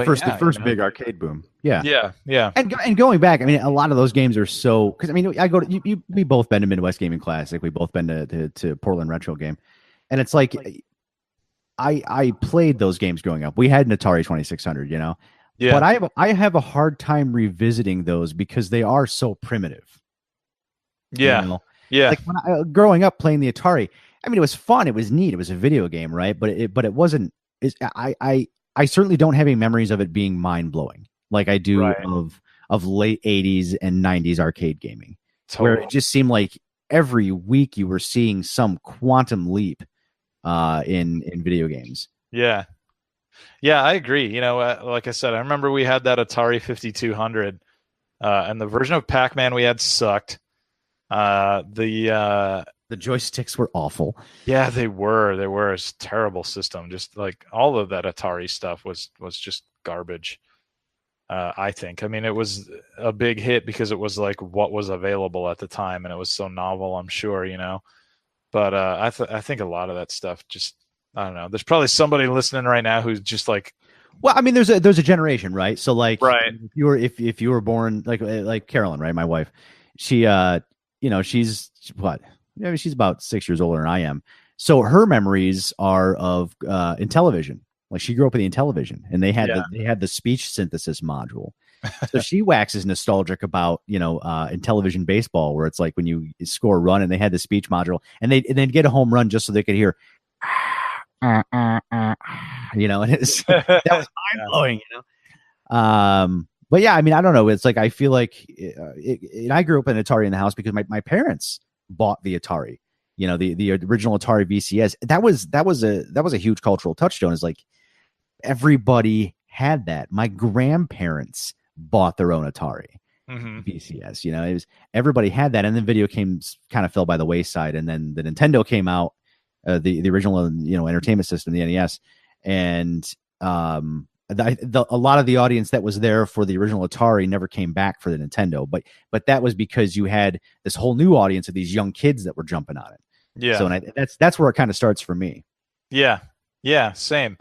first big arcade boom. Yeah. And going back, I mean, a lot of those games are so, because I mean, I go to we both been to Midwest Gaming Classic, we both been to Portland Retro Game, and it's like I played those games growing up. We had an Atari 2600, but I have a hard time revisiting those because they are so primitive. Yeah, like when growing up playing the Atari, I mean, it was fun, it was neat, it was a video game, right? But it wasn't. I certainly don't have any memories of it being mind blowing like I do of late 80s and 90s arcade gaming, where it just seemed like every week you were seeing some quantum leap in video games. Yeah, I agree. Like I said, I remember we had that Atari 5200, and the version of Pac-Man we had sucked. The joysticks were awful. Yeah, they were. They were a terrible system. Just like all of that Atari stuff was just garbage. I think. I mean, it was a big hit because it was like what was available at the time, and it was so novel. I'm sure, But I think a lot of that stuff just, I don't know. There's probably somebody listening right now who's just like, well, I mean, there's a generation, right? So like, right. If you were born like Carolyn, right? My wife, she she's what? She's about 6 years older than I am. So her memories are of in television. Like she grew up in the Intellivision, and they had the speech synthesis module. So she waxes nostalgic about in television baseball, where it's like when you score a run and they had the speech module, and they'd get a home run just so they could hear, and it's that was mind blowing, But yeah, I mean, I don't know. It's like I feel like I grew up in Atari in the house because my parents bought the Atari, the original Atari VCS. That was a huge cultural touchstone. Is like everybody had that. My grandparents bought their own Atari Mm-hmm. VCS. It was everybody had that, and then video games kind of fell by the wayside, and then the Nintendo came out, the original entertainment system, the NES, and a lot of the audience that was there for the original Atari never came back for the Nintendo, but that was because you had this whole new audience of these young kids that were jumping on it. Yeah. So that's where it kind of starts for me. Yeah, same.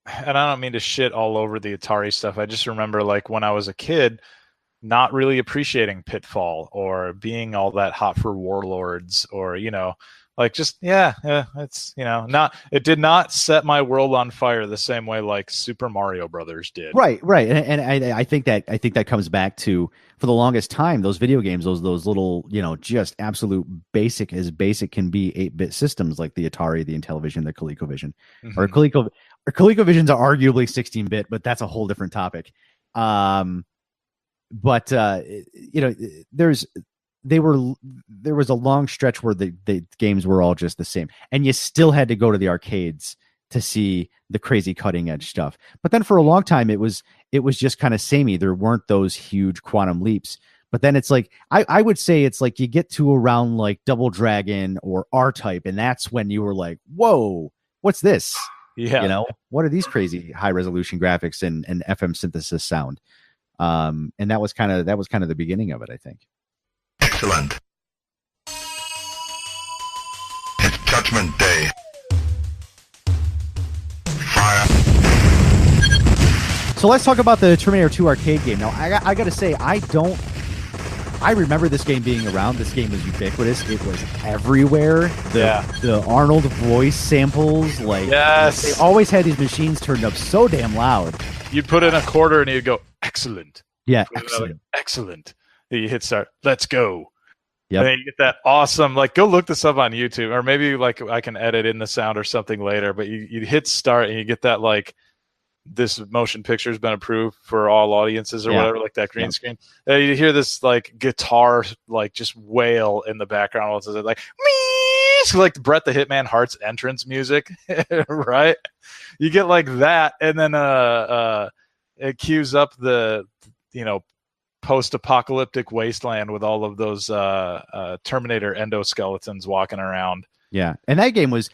And I don't mean to shit all over the Atari stuff. I just remember, like, when I was a kid, not really appreciating Pitfall or being all that hot for Warlords, or like, just it's it did not set my world on fire the same way like Super Mario Brothers did. Right, and I think that comes back to, for the longest time, those video games, those little just absolute basic as basic can be 8-bit systems like the Atari, the Intellivision, the ColecoVision, Mm-hmm. or ColecoVisions are arguably 16-bit, but that's a whole different topic. But there was a long stretch where the games were all just the same, and you still had to go to the arcades to see the crazy cutting edge stuff. But then for a long time, it was just kind of samey. There weren't those huge quantum leaps. But then it's like, I would say it's like you get to around like Double Dragon or R-Type, and that's when you were like, whoa, what's this? Yeah. What are these crazy high resolution graphics and FM synthesis sound? And that was kind of the beginning of it, I think. Excellent. It's Judgment Day. Fire. So let's talk about the Terminator 2 arcade game. Now, I got to say, I remember this game being around. This game was ubiquitous. It was everywhere. The Arnold voice samples, like, yes, they always had these machines turned up so damn loud. You'd put in a quarter and you'd go, excellent. Yeah, excellent. Excellent. You hit start. Let's go. Yep. And then you get that awesome, like, go look this up on YouTube, or maybe like I can edit in the sound or something later, but you hit start and you get that, like, this motion picture has been approved for all audiences or whatever, like that green screen. And you hear this like guitar, like, just wail in the background. What's it like? Me, like Bret the Hitman Hart's entrance music, right? You get like that, and then it cues up the post-apocalyptic wasteland with all of those Terminator endoskeletons walking around. Yeah, and that game was,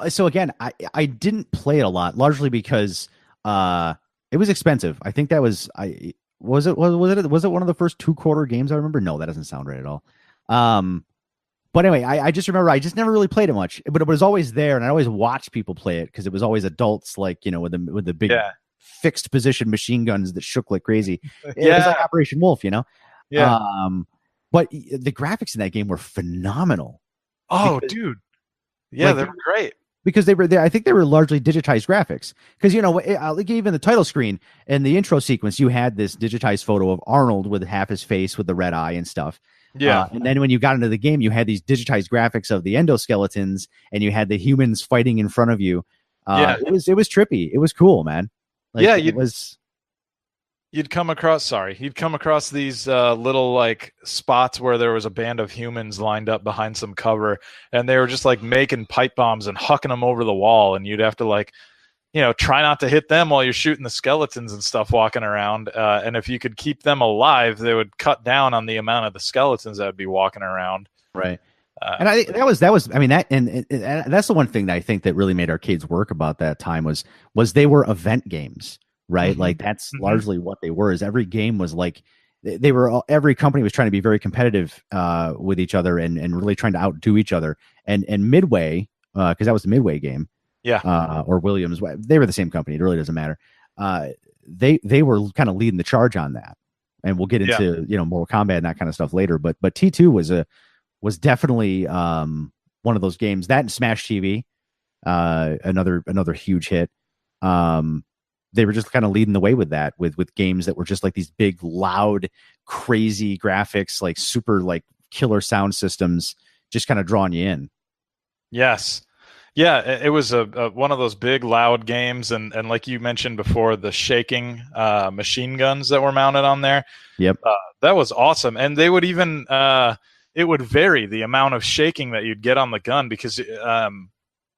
so again, I didn't play it a lot, largely because it was expensive. I think that was was it one of the first 2-quarter games I remember? No, that doesn't sound right at all. But anyway, I just remember I just never really played it much, but it was always there, and I always watched people play it because it was always adults, like, with the big fixed position machine guns that shook like crazy. It was like Operation Wolf, Yeah. But the graphics in that game were phenomenal. Oh, dude. Yeah, like, they were great. Because they were there, I think they were largely digitized graphics. Because like even the title screen and the intro sequence, you had this digitized photo of Arnold with half his face with the red eye and stuff. Yeah, and then when you got into the game, you had these digitized graphics of the endoskeletons, and you had the humans fighting in front of you. It was trippy. It was cool, man. Like, you'd come across these little, like, spots where there was a band of humans lined up behind some cover, and they were just like making pipe bombs and hucking them over the wall, and you'd have to, like, try not to hit them while you're shooting the skeletons and stuff walking around. And if you could keep them alive, they would cut down on the amount of the skeletons that would be walking around. Right. And I think that was I mean, that and that's the one thing that I think that really made arcades work about that time was they were event games, right? Mm-hmm. Like, that's largely what they were. Is every game was like, every company was trying to be very competitive with each other and really trying to outdo each other. And Midway, because that was the Midway game, or Williams, they were the same company. It really doesn't matter. They were kind of leading the charge on that, and we'll get into Mortal Kombat and that kind of stuff later. But T2 was definitely one of those games. That and Smash TV, another huge hit. They were just kind of leading the way with that, with games that were just like these big, loud, crazy graphics, like super, like, killer sound systems, just kind of drawing you in. Yes. Yeah, it was a one of those big, loud games, and like you mentioned before, the shaking machine guns that were mounted on there. Yep. That was awesome. And they would even it would vary the amount of shaking that you'd get on the gun, because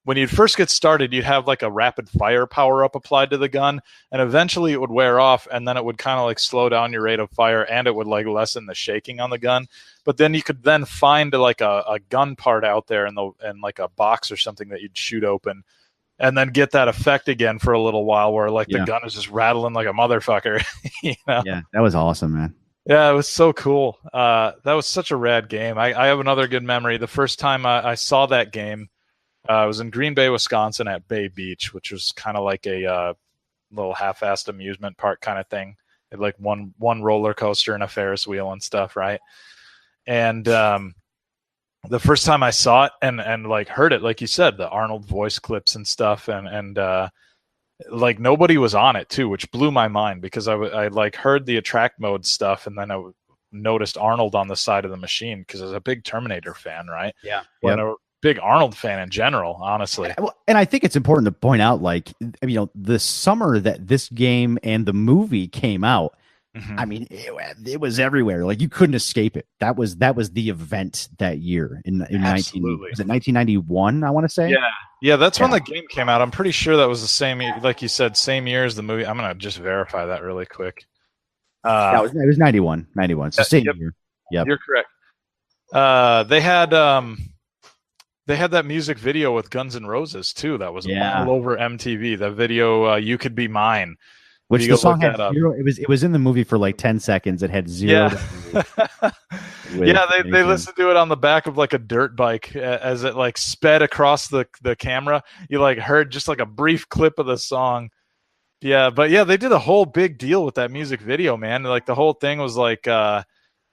when you'd first get started, you'd have like a rapid fire power up applied to the gun, and eventually it would wear off, and then it would kind of like slow down your rate of fire, and it would like lessen the shaking on the gun. But then you could then find like a gun part out there in like a box or something that you'd shoot open, and then get that effect again for a little while, where like the gun is just rattling like a motherfucker. You know? Yeah, that was awesome, man. Yeah, it was so cool. That was such a rad game. I have another good memory. The first time I saw that game, I was in Green Bay, Wisconsin at Bay Beach, which was kind of like a little half-assed amusement park kind of thing. It had like one roller coaster and a Ferris wheel and stuff, right? And the first time I saw it and like heard it, like you said, the Arnold voice clips and stuff, and like nobody was on it too, which blew my mind, because I like heard the attract mode stuff, and then I noticed Arnold on the side of the machine, because I was a big Terminator fan, right? Yeah. And a big Arnold fan in general, honestly. And I think it's important to point out, like, you know, the summer that this game and the movie came out, I mean, it was everywhere. Like, you couldn't escape it. That was the event that year in 1991, I want to say. Yeah, that's when the game came out. I'm pretty sure that was the same, like you said, same year as the movie. I'm gonna just verify that really quick. It was 91. It's the same year. Yep. You're correct. They had that music video with Guns N' Roses too. That was all over MTV. That video, "You Could Be Mine," which the song had zero. It was in the movie for like 10 seconds. It had zero. Yeah, they listened to it on the back of like a dirt bike as it like sped across the camera. You like heard just like a brief clip of the song. Yeah, but yeah, they did a whole big deal with that music video, man. Like the whole thing was like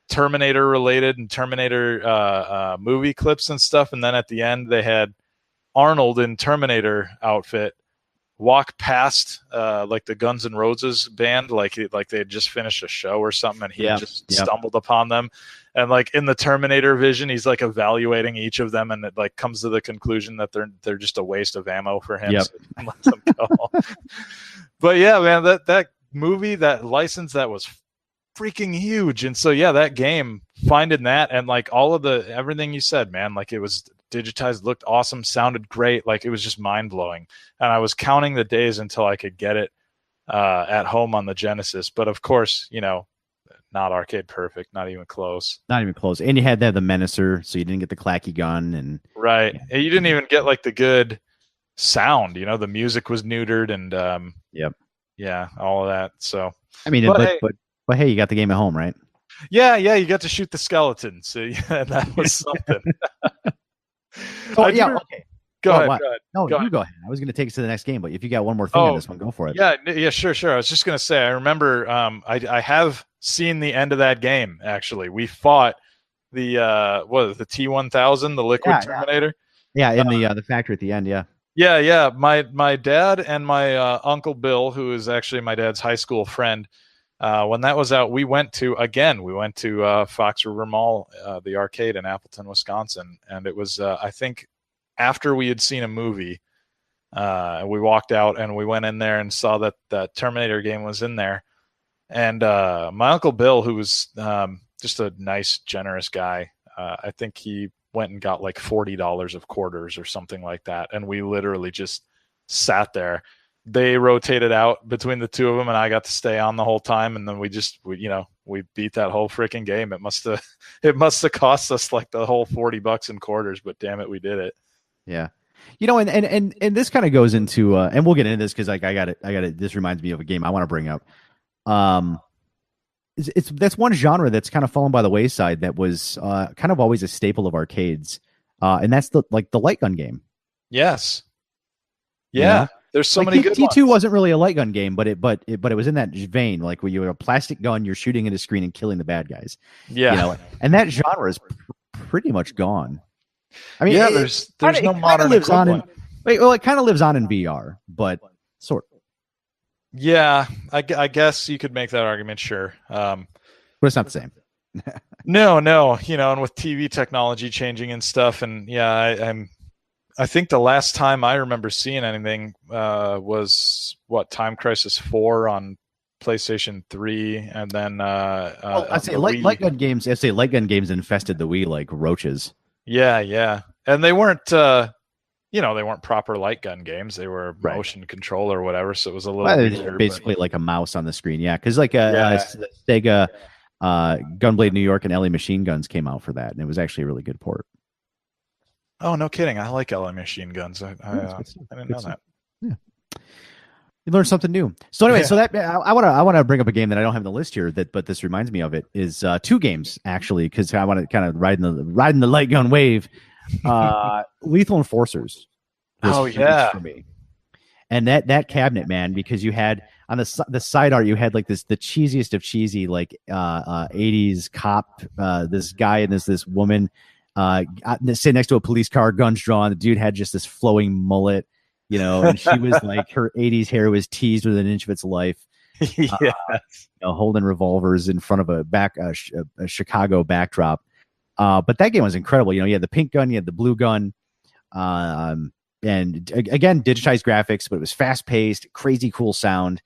Terminator related and Terminator movie clips and stuff, and then at the end they had Arnold in Terminator outfit walk past like the Guns N' Roses band, like they had just finished a show or something, and he just stumbled upon them, and like in the Terminator vision, he's like evaluating each of them, and it like comes to the conclusion that they're just a waste of ammo for him. So he lets them go. But yeah, man, that movie, that license, that was freaking huge. And so yeah, that game, finding that, and like all of everything you said, man, like it was digitized, looked awesome, sounded great, like it was just mind-blowing. And I was counting the days until I could get it at home on the Genesis. But of course, you know, not arcade perfect, not even close. And you had to have the Menacer, so you didn't get the clacky gun, and you didn't even get like the good sound, you know, the music was neutered, and all of that. So I mean, but hey, you got the game at home, right? Yeah, you got to shoot the skeletons. So yeah, that was something. Okay. Go ahead. No, you go ahead. I was going to take us to the next game, but if you got one more thing on this one, go for it. Yeah, sure. I was just going to say, I remember I have seen the end of that game, actually. We fought the the T-1000, the Liquid Terminator. Yeah, in the factory at the end, Yeah. My dad and my Uncle Bill, who is actually my dad's high school friend, when that was out, we went to Fox River Mall, the arcade in Appleton, Wisconsin. And it was, I think, after we had seen a movie, we walked out and we went in there and saw that the Terminator game was in there. And my Uncle Bill, who was just a nice, generous guy, I think he went and got like $40 of quarters or something like that. And we literally just sat there. They rotated out between the two of them, and I got to stay on the whole time. And then we beat that whole freaking game. It must have cost us like the whole $40 in quarters, but damn it, we did it. Yeah. You know, and this kind of goes into, and we'll get into this, cause like I got it. This reminds me of a game I want to bring up. That's one genre that's kind of fallen by the wayside that was kind of always a staple of arcades, and that's the light gun game. Yes. Yeah. There's so many good ones. T2 wasn't really a light gun game, but it was in that vein, like where you have a plastic gun, you're shooting at a screen and killing the bad guys. Yeah. You know, and that genre is pretty much gone. I mean, there's no modern equivalent. It kind of lives on in VR, but sort of. Yeah, I guess you could make that argument, sure. But it's not the same. No, you know, and with TV technology changing and stuff, and I think the last time I remember seeing anything was Time Crisis 4 on PlayStation 3, and then I'd say light gun games. I'd say light gun games infested the Wii like roaches. Yeah, and they weren't you know, they weren't proper light gun games. They were Right. motion control or whatever. So it was a little Well, it's weirder, basically like a mouse on the screen. Yeah, because like Yeah. Sega Gunblade New York and LA Machine Guns came out for that, and it was actually a really good port. Oh, no kidding. I like LA Machine Guns. I Yeah, it's good stuff. didn't Good know stuff. that. You learn something new. So anyway, Yeah. so that I want to bring up a game that I don't have on the list here, but this reminds me of it, is two games actually, because I want to kind of riding the light gun wave. Lethal Enforcers. was Oh, huge yeah. for me. And that cabinet, man, because you had on the side art, you had like the cheesiest of cheesy, like 80s cop, this guy and this woman sitting next to a police car, guns drawn. The dude had just this flowing mullet, you know, and she was like, her 80s hair was teased with an inch of its life. Yeah. You know, holding revolvers in front of a Chicago backdrop. But that game was incredible. You know, you had the pink gun, you had the blue gun, and again, digitized graphics, but it was fast paced, crazy cool sound.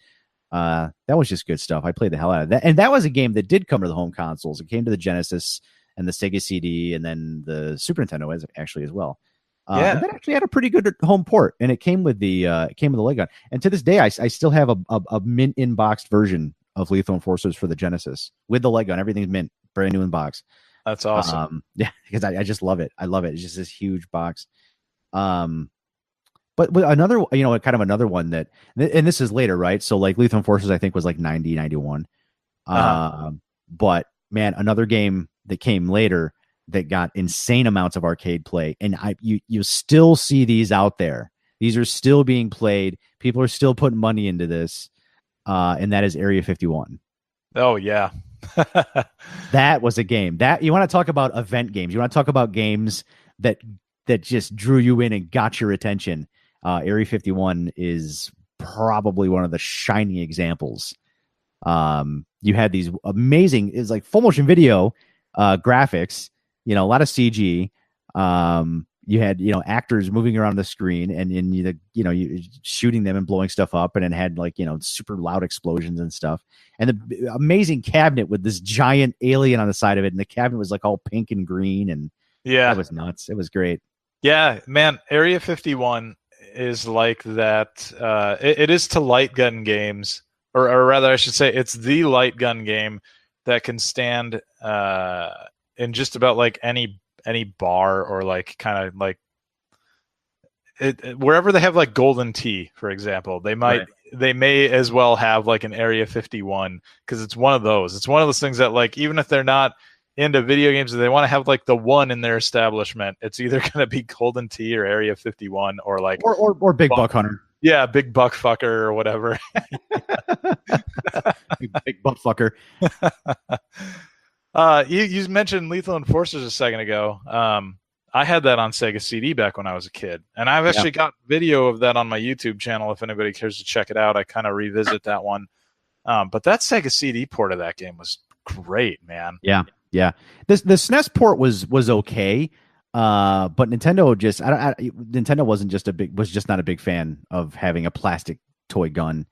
That was just good stuff. I played the hell out of that. And that was a game that did come to the home consoles. It came to the Genesis and the Sega CD and then the Super Nintendo actually as well. Yeah. And that actually had a pretty good home port, and it came with the light gun. And to this day, I still have a mint inboxed version of Lethal Enforcers for the Genesis with the light gun. Everything's mint, brand new in box. That's awesome. Yeah, because I just love it. I love it. It's just this huge box. But another, you know, kind of another one that, and this is later, right? So like Lethal Enforcers, I think was like 90, 91. But man, another game that came later that got insane amounts of arcade play, and you still see these out there. These are still being played. People are still putting money into this, and that is Area 51. Oh yeah. That was a game that you want to talk about event games. You want to talk about games that just drew you in and got your attention. Area 51 is probably one of the shining examples. You had these amazing, it's like full motion video graphics, you know, a lot of CG. You had, you know, actors moving around the screen and you shooting them and blowing stuff up, and it had like, you know, super loud explosions and stuff. And the amazing cabinet with this giant alien on the side of it, and the cabinet was like all pink and green, and Yeah. that was nuts. It was great. Yeah, man, Area 51 is like that. It is to light gun games, or rather, I should say, it's the light gun game that can stand in just about like any bar, or like kind of like wherever they have like Golden Tee, for example. They may as well have like an Area 51, because it's one of those. It's one of those things that, like, even if they're not into video games, they want to have like the one in their establishment, it's either going to be Golden Tee or Area 51 or like or Big Buck Hunter. Yeah, Big Buck Fucker or whatever. Big Buck Fucker. You mentioned Lethal Enforcers a second ago. I had that on Sega CD back when I was a kid, and I've actually got video of that on my YouTube channel if anybody cares to check it out. I kind of revisit that one. But that Sega CD port of that game was great, man. Yeah. The SNES port was okay, but Nintendo Nintendo was just not a big fan of having a plastic toy gun.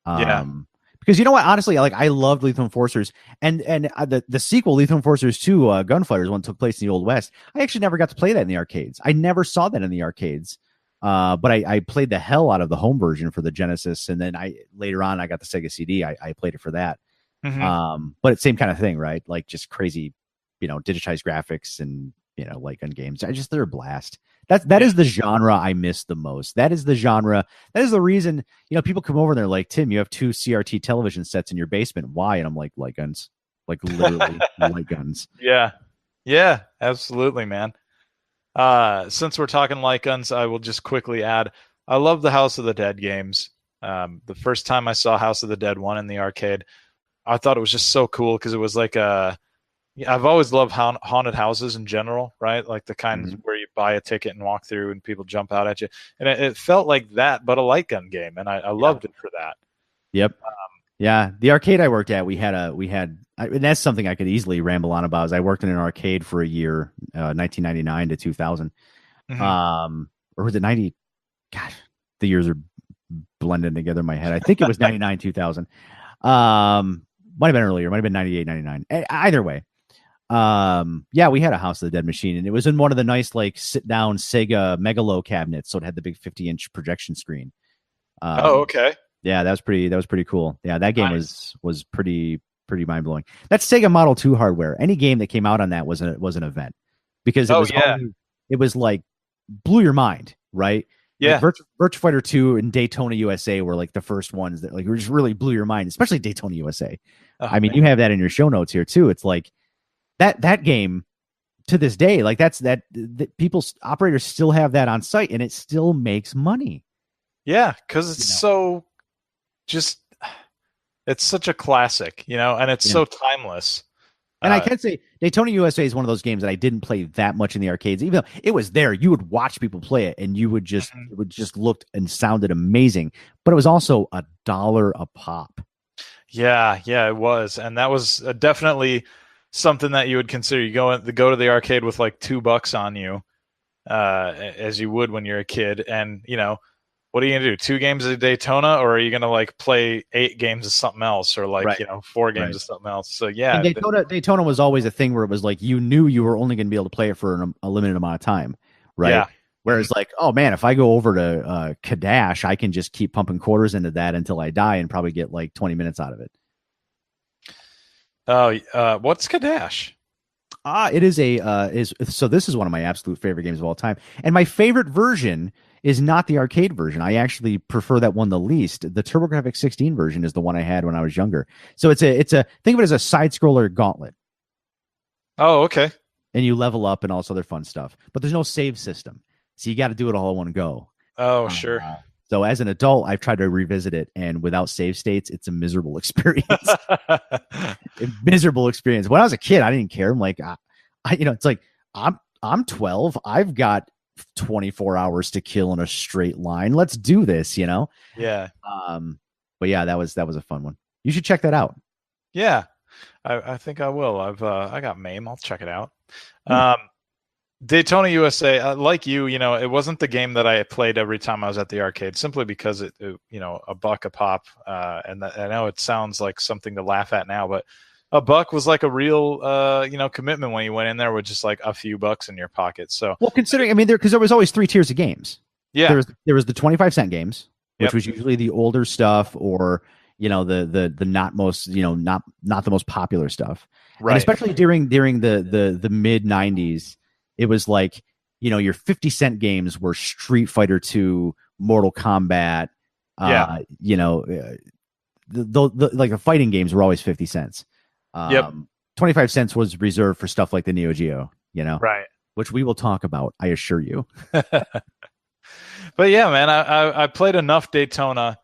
Because you know what, honestly, I loved Lethal Enforcers, and the sequel, Lethal Enforcers 2, Gunfighters, one took place in the Old West. I actually never got to play that in the arcades. I never saw that in the arcades. But I played the hell out of the home version for the Genesis, and then later on I got the Sega CD. I played it for that. Mm-hmm. But it's same kind of thing, right? Like just crazy, you know, digitized graphics and, you know, light gun games. They're a blast. That is the genre I miss the most. That is the genre. That is the reason, you know, people come over and they're like, Tim, you have 2 CRT television sets in your basement. Why? And I'm like, light guns, like literally light guns. Yeah, absolutely, man. Since we're talking light guns, I will just quickly add, I love the House of the Dead games. The first time I saw House of the Dead 1 in the arcade, I thought it was just so cool, because it was like I've always loved haunted houses in general, right? Like the kinds where you buy a ticket and walk through and people jump out at you. And it felt like that, but a light gun game. And I loved it for that. Yep. Yeah. The arcade I worked at, and that's something I could easily ramble on about, is I worked in an arcade for a year, 1999 to 2000. Or was it 90? Gosh, the years are blending together in my head. I think it was 99, 2000. Might have been earlier. Might have been 98, 99. Either way. Yeah, we had a House of the Dead machine, and it was in one of the nice like sit down Sega Megalo cabinets, so it had the big 50-inch projection screen. Oh, okay. Yeah, that was pretty cool. Yeah, that game Nice. was pretty mind blowing. That's Sega Model 2 hardware. Any game that came out on that was an event because it was like blew your mind, right? Yeah. Like Virtua Fighter 2 and Daytona USA were like the first ones that like just really blew your mind, especially Daytona USA. Oh, I mean, man. you have that in your show notes here too. It's like that game to this day, like that people's operators still have that on site and it still makes money. Yeah, because it's it's such a classic, and it's so timeless. And I can say Daytona USA is one of those games that I didn't play that much in the arcades, even though it was there. You would watch people play it, and you would just it would just looked and sounded amazing. But it was also $1 a pop. Yeah, it was, and that was definitely something that you would consider. You go to the arcade with like $2 on you, as you would when you're a kid, and what are you gonna do? 2 games of Daytona, or are you gonna like play 8 games of something else, or like 4 games of something else? So yeah, and Daytona was always a thing where it was like you knew you were only going to be able to play it for a limited amount of time, right? Yeah. Whereas like, oh man, if I go over to Kadash, I can just keep pumping quarters into that until I die and probably get like 20 minutes out of it. Oh, what's Kadash? It is so this is one of my absolute favorite games of all time, and my favorite version is not the arcade version. I actually prefer that one the least. The TurboGrafx 16 version is the one I had when I was younger. So it's a think of it as a side scroller gauntlet. Oh, okay. And you level up and all this other fun stuff, but there's no save system, so you got to do it all in one go. Oh, sure. So as an adult, I've tried to revisit it, and without save states, it's a miserable experience. Miserable experience. When I was a kid, I didn't care. I'm like, it's like I'm 12. I've got 24 hours to kill in a straight line. Let's do this, Yeah. But yeah, that was a fun one. You should check that out. Yeah, I think I will. I got MAME. I'll check it out. Daytona USA, like you, it wasn't the game that I played every time I was at the arcade, simply because it $1 a pop. And I know it sounds like something to laugh at now, but $1 was like a real, commitment when you went in there with just like a few bucks in your pocket. So, well, considering, because there was always 3 tiers of games. Yeah, there was the 25-cent games, which was usually the older stuff, or the not most, not the most popular stuff. Right. And especially during the mid 90s, it was like, your 50-cent games were Street Fighter 2, Mortal Kombat. The fighting games were always 50 cents. 25 cents was reserved for stuff like the Neo Geo, right, which we will talk about, I assure you. But yeah, man, I played enough Daytona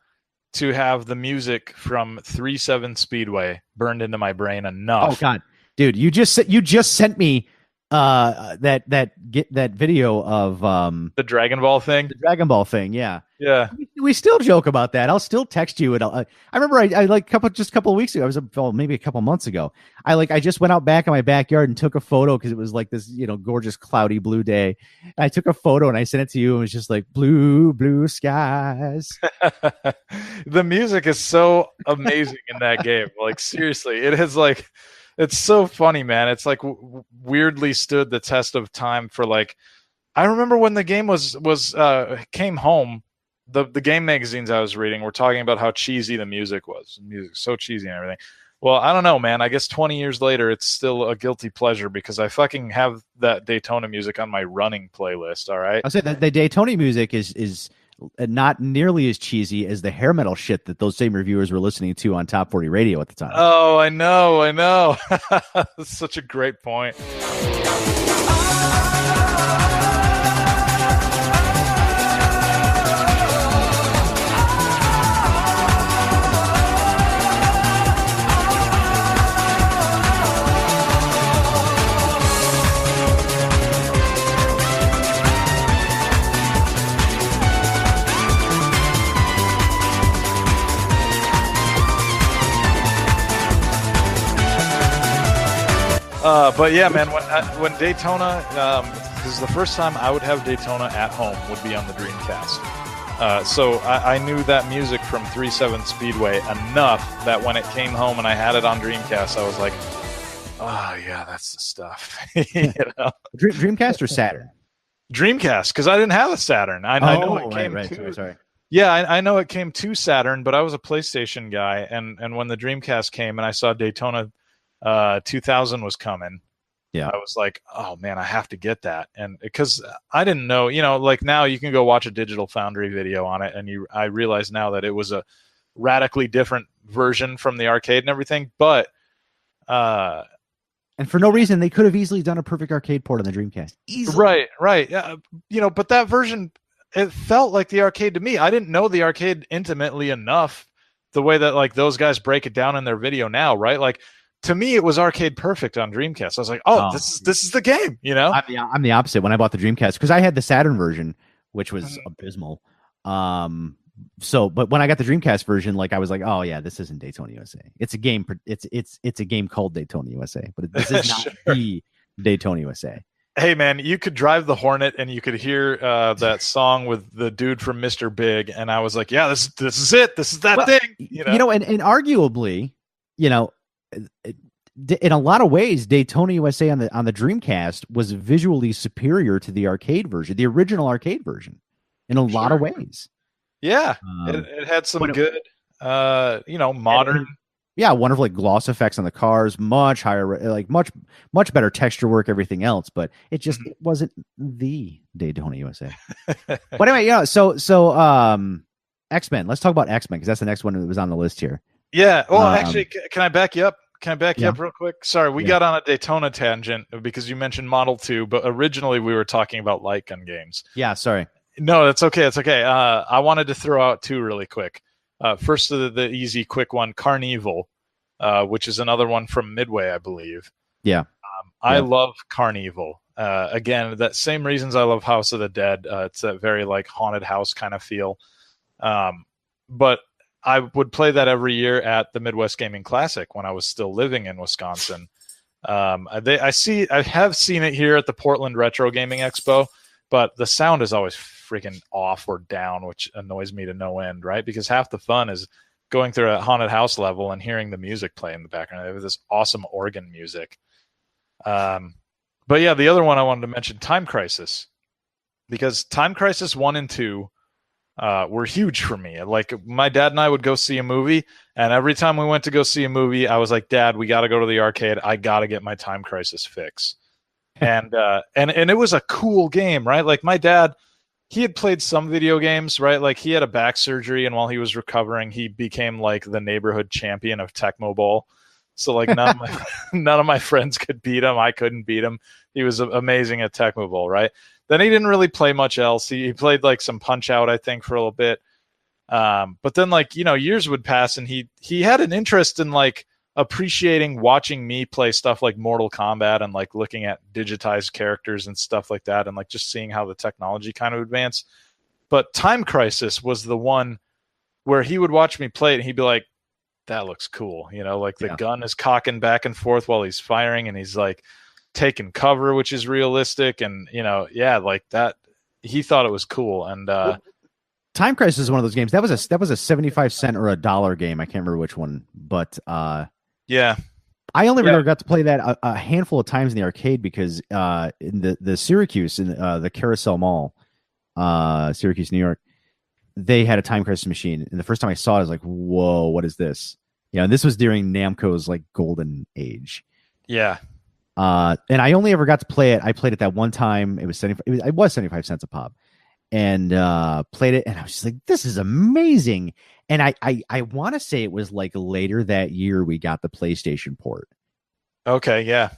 to have the music from 3-7 Speedway burned into my brain enough. Oh God, dude, you just sent me that video of the Dragon Ball thing. The Dragon Ball thing, yeah. Yeah. We still joke about that. I'll still text you, and I remember I like a couple of weeks ago. Maybe a couple months ago. I just went out back in my backyard and took a photo because it was like this, gorgeous cloudy blue day. And I took a photo and I sent it to you, and it was just like blue skies. The music is so amazing in that game. Like seriously, it is like. It's so funny, man. It's like weirdly stood the test of time for like. I remember when the game came home, the game magazines I was reading were talking about how cheesy the music was. The music's so cheesy and everything. Well, I don't know, man. I guess 20 years later, it's still a guilty pleasure because I fucking have that Daytona music on my running playlist. All right. I'll say that the Daytona music is not nearly as cheesy as the hair metal shit that those same reviewers were listening to on Top 40 Radio at the time. Oh, I know. That's such a great point. But yeah, man, when Daytona, because the first time I would have Daytona at home would be on the Dreamcast. So I knew that music from 3-7 Speedway enough that when it came home and I had it on Dreamcast, I was like, Oh yeah, that's the stuff. You know? Dreamcast or Saturn? Dreamcast, because I didn't have a Saturn. I know it came to. Sorry. Yeah, I know it came to Saturn, but I was a PlayStation guy, and when the Dreamcast came and I saw Daytona 2000 was coming, Yeah. I was like, oh man, I have to get that. And because I didn't know, like now you can go watch a Digital Foundry video on it, and I realize now that it was a radically different version from the arcade and everything, but and for no reason, they could have easily done a perfect arcade port on the Dreamcast. Easily. Right. But that version, it felt like the arcade to me. I didn't know the arcade intimately enough, the way that like those guys break it down in their video now, right? Like to me, it was arcade perfect on Dreamcast. I was like, this is the game, I'm the opposite. When I bought the Dreamcast, because I had the Saturn version, which was abysmal. But when I got the Dreamcast version, like I was like, oh yeah, this isn't Daytona USA. It's a game. It's a game called Daytona USA, but this is not the Daytona USA. Hey man, you could drive the Hornet and you could hear that song with the dude from Mr. Big, and I was like, yeah, this is it. This is that thing. And arguably, in a lot of ways, Daytona USA on the Dreamcast was visually superior to the arcade version, the original arcade version, in a lot of ways. Yeah, it had some good, modern. Wonderful like gloss effects on the cars, much higher, like much better texture work, everything else. But it just it wasn't the Daytona USA. But anyway, so X-Men. Let's talk about X-Men because that's the next one that was on the list here. Yeah. Well, actually, can I back you up? Can I back you up real quick? Sorry, we got on a Daytona tangent because you mentioned Model 2, but originally we were talking about light gun games. Yeah, sorry. No, that's okay. It's okay. I wanted to throw out two really quick. First, the easy, quick one, Carnival, which is another one from Midway, I believe. Yeah. I love Carnival. Again, that same reasons I love House of the Dead. It's that very like haunted house kind of feel. But I would play that every year at the Midwest Gaming Classic when I was still living in Wisconsin. I have seen it here at the Portland Retro Gaming Expo, but the sound is always freaking off or down, which annoys me to no end, right? Because half the fun is going through a haunted house level and hearing the music play in the background. They have this awesome organ music. But yeah, the other one I wanted to mention, Time Crisis, because Time Crisis 1 and 2 were huge for me. Like my dad and I would go see a movie, and every time we went to go see a movie, I was like, Dad, we got to go to the arcade. I got to get my Time Crisis fix. And it was a cool game, right? Like my dad, he had played some video games, right? Like he had a back surgery, and while he was recovering, he became like the neighborhood champion of Tecmo Bowl. So like none of my friends could beat him. I couldn't beat him. He was amazing at Tecmo Bowl, right? Then he didn't really play much else. He played like some Punch Out, I think, for a little bit. But then like, years would pass, and he had an interest in like appreciating watching me play stuff like Mortal Kombat and like looking at digitized characters and stuff like that, and like just seeing how the technology kind of advanced. But Time Crisis was the one where he would watch me play it and he'd be like, that looks cool. Like the gun is cocking back and forth while he's firing, and he's like taking cover, which is realistic. And, like that, he thought it was cool. And, Time Crisis is one of those games that was a 75 cent or $1 game. I can't remember which one, but, yeah, I only really got to play that a handful of times in the arcade because in the Syracuse, in the Carousel Mall, Syracuse, New York, they had a Time Crisis machine. And the first time I saw it, I was like, whoa, what is this? And this was during Namco's like golden age. Yeah. And I only ever got to play it. I played it that one time. It was 75 cents a pop, and played it. And I was just like, this is amazing. And I want to say it was like later that year we got the PlayStation port. Okay. Yeah.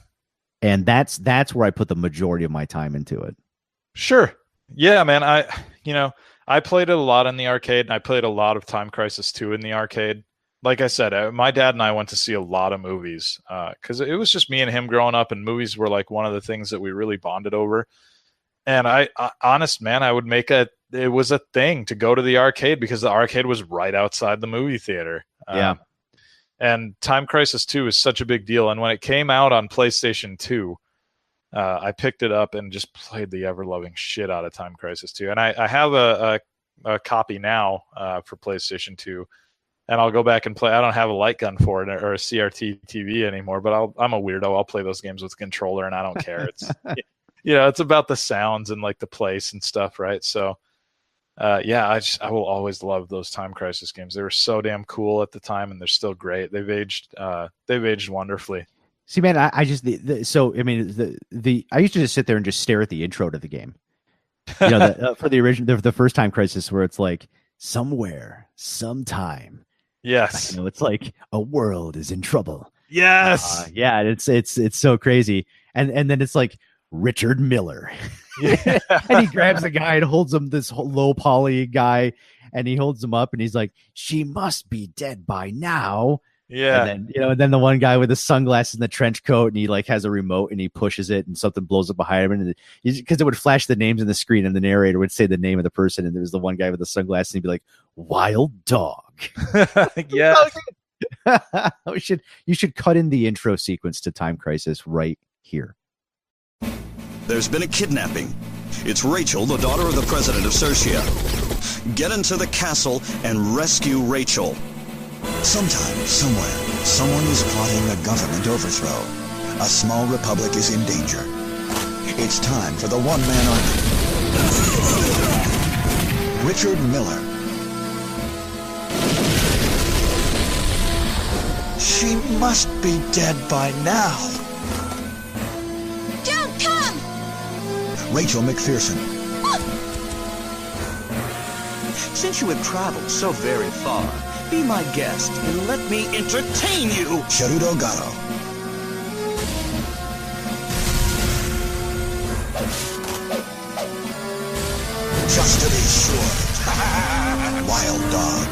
And that's where I put the majority of my time into it. Sure. Yeah, man. I played it a lot in the arcade, and I played a lot of Time Crisis 2 in the arcade. Like I said, my dad and I went to see a lot of movies because it was just me and him growing up, and movies were like one of the things that we really bonded over. And I honest man, I would make it was a thing to go to the arcade because the arcade was right outside the movie theater. And Time Crisis 2 is such a big deal. And when it came out on PlayStation 2, I picked it up and just played the ever-loving shit out of Time Crisis 2. And I have a copy now for PlayStation 2. and I'll go back and play. I don't have a light gun for it or a CRT TV anymore, but I'm a weirdo. I'll play those games with a controller, and I don't care. It's it's about the sounds and like the place and stuff, right? So, I will always love those Time Crisis games. They were so damn cool at the time, and they're still great. They've aged wonderfully. See, man, I just I used to just sit there and just stare at the intro to the game. For the original, the first Time Crisis, where it's like somewhere, sometime. Yes, it's like a world is in trouble. Yes, it's so crazy, and then it's like Richard Miller, and he grabs the guy and holds him, this low poly guy, and he holds him up, and he's like, "She must be dead by now." Yeah, and then the one guy with the sunglasses and the trench coat, and he like has a remote, and he pushes it, and something blows up behind him, and because it would flash the names in the screen, and the narrator would say the name of the person, and there was the one guy with the sunglasses, and he'd be like, "Wild Dog." Yeah, you should cut in the intro sequence to Time Crisis right here. There's been a kidnapping. It's Rachel, the daughter of the president of Sersia. Get into the castle and rescue Rachel. Sometime, somewhere, someone is plotting a government overthrow. A small republic is in danger. It's time for the one-man army. Richard Miller. She must be dead by now. Don't come! Rachel McPherson. Since you have traveled so very far, be my guest and let me entertain you. Cheruto Garo. Just to be sure. Wild Dog.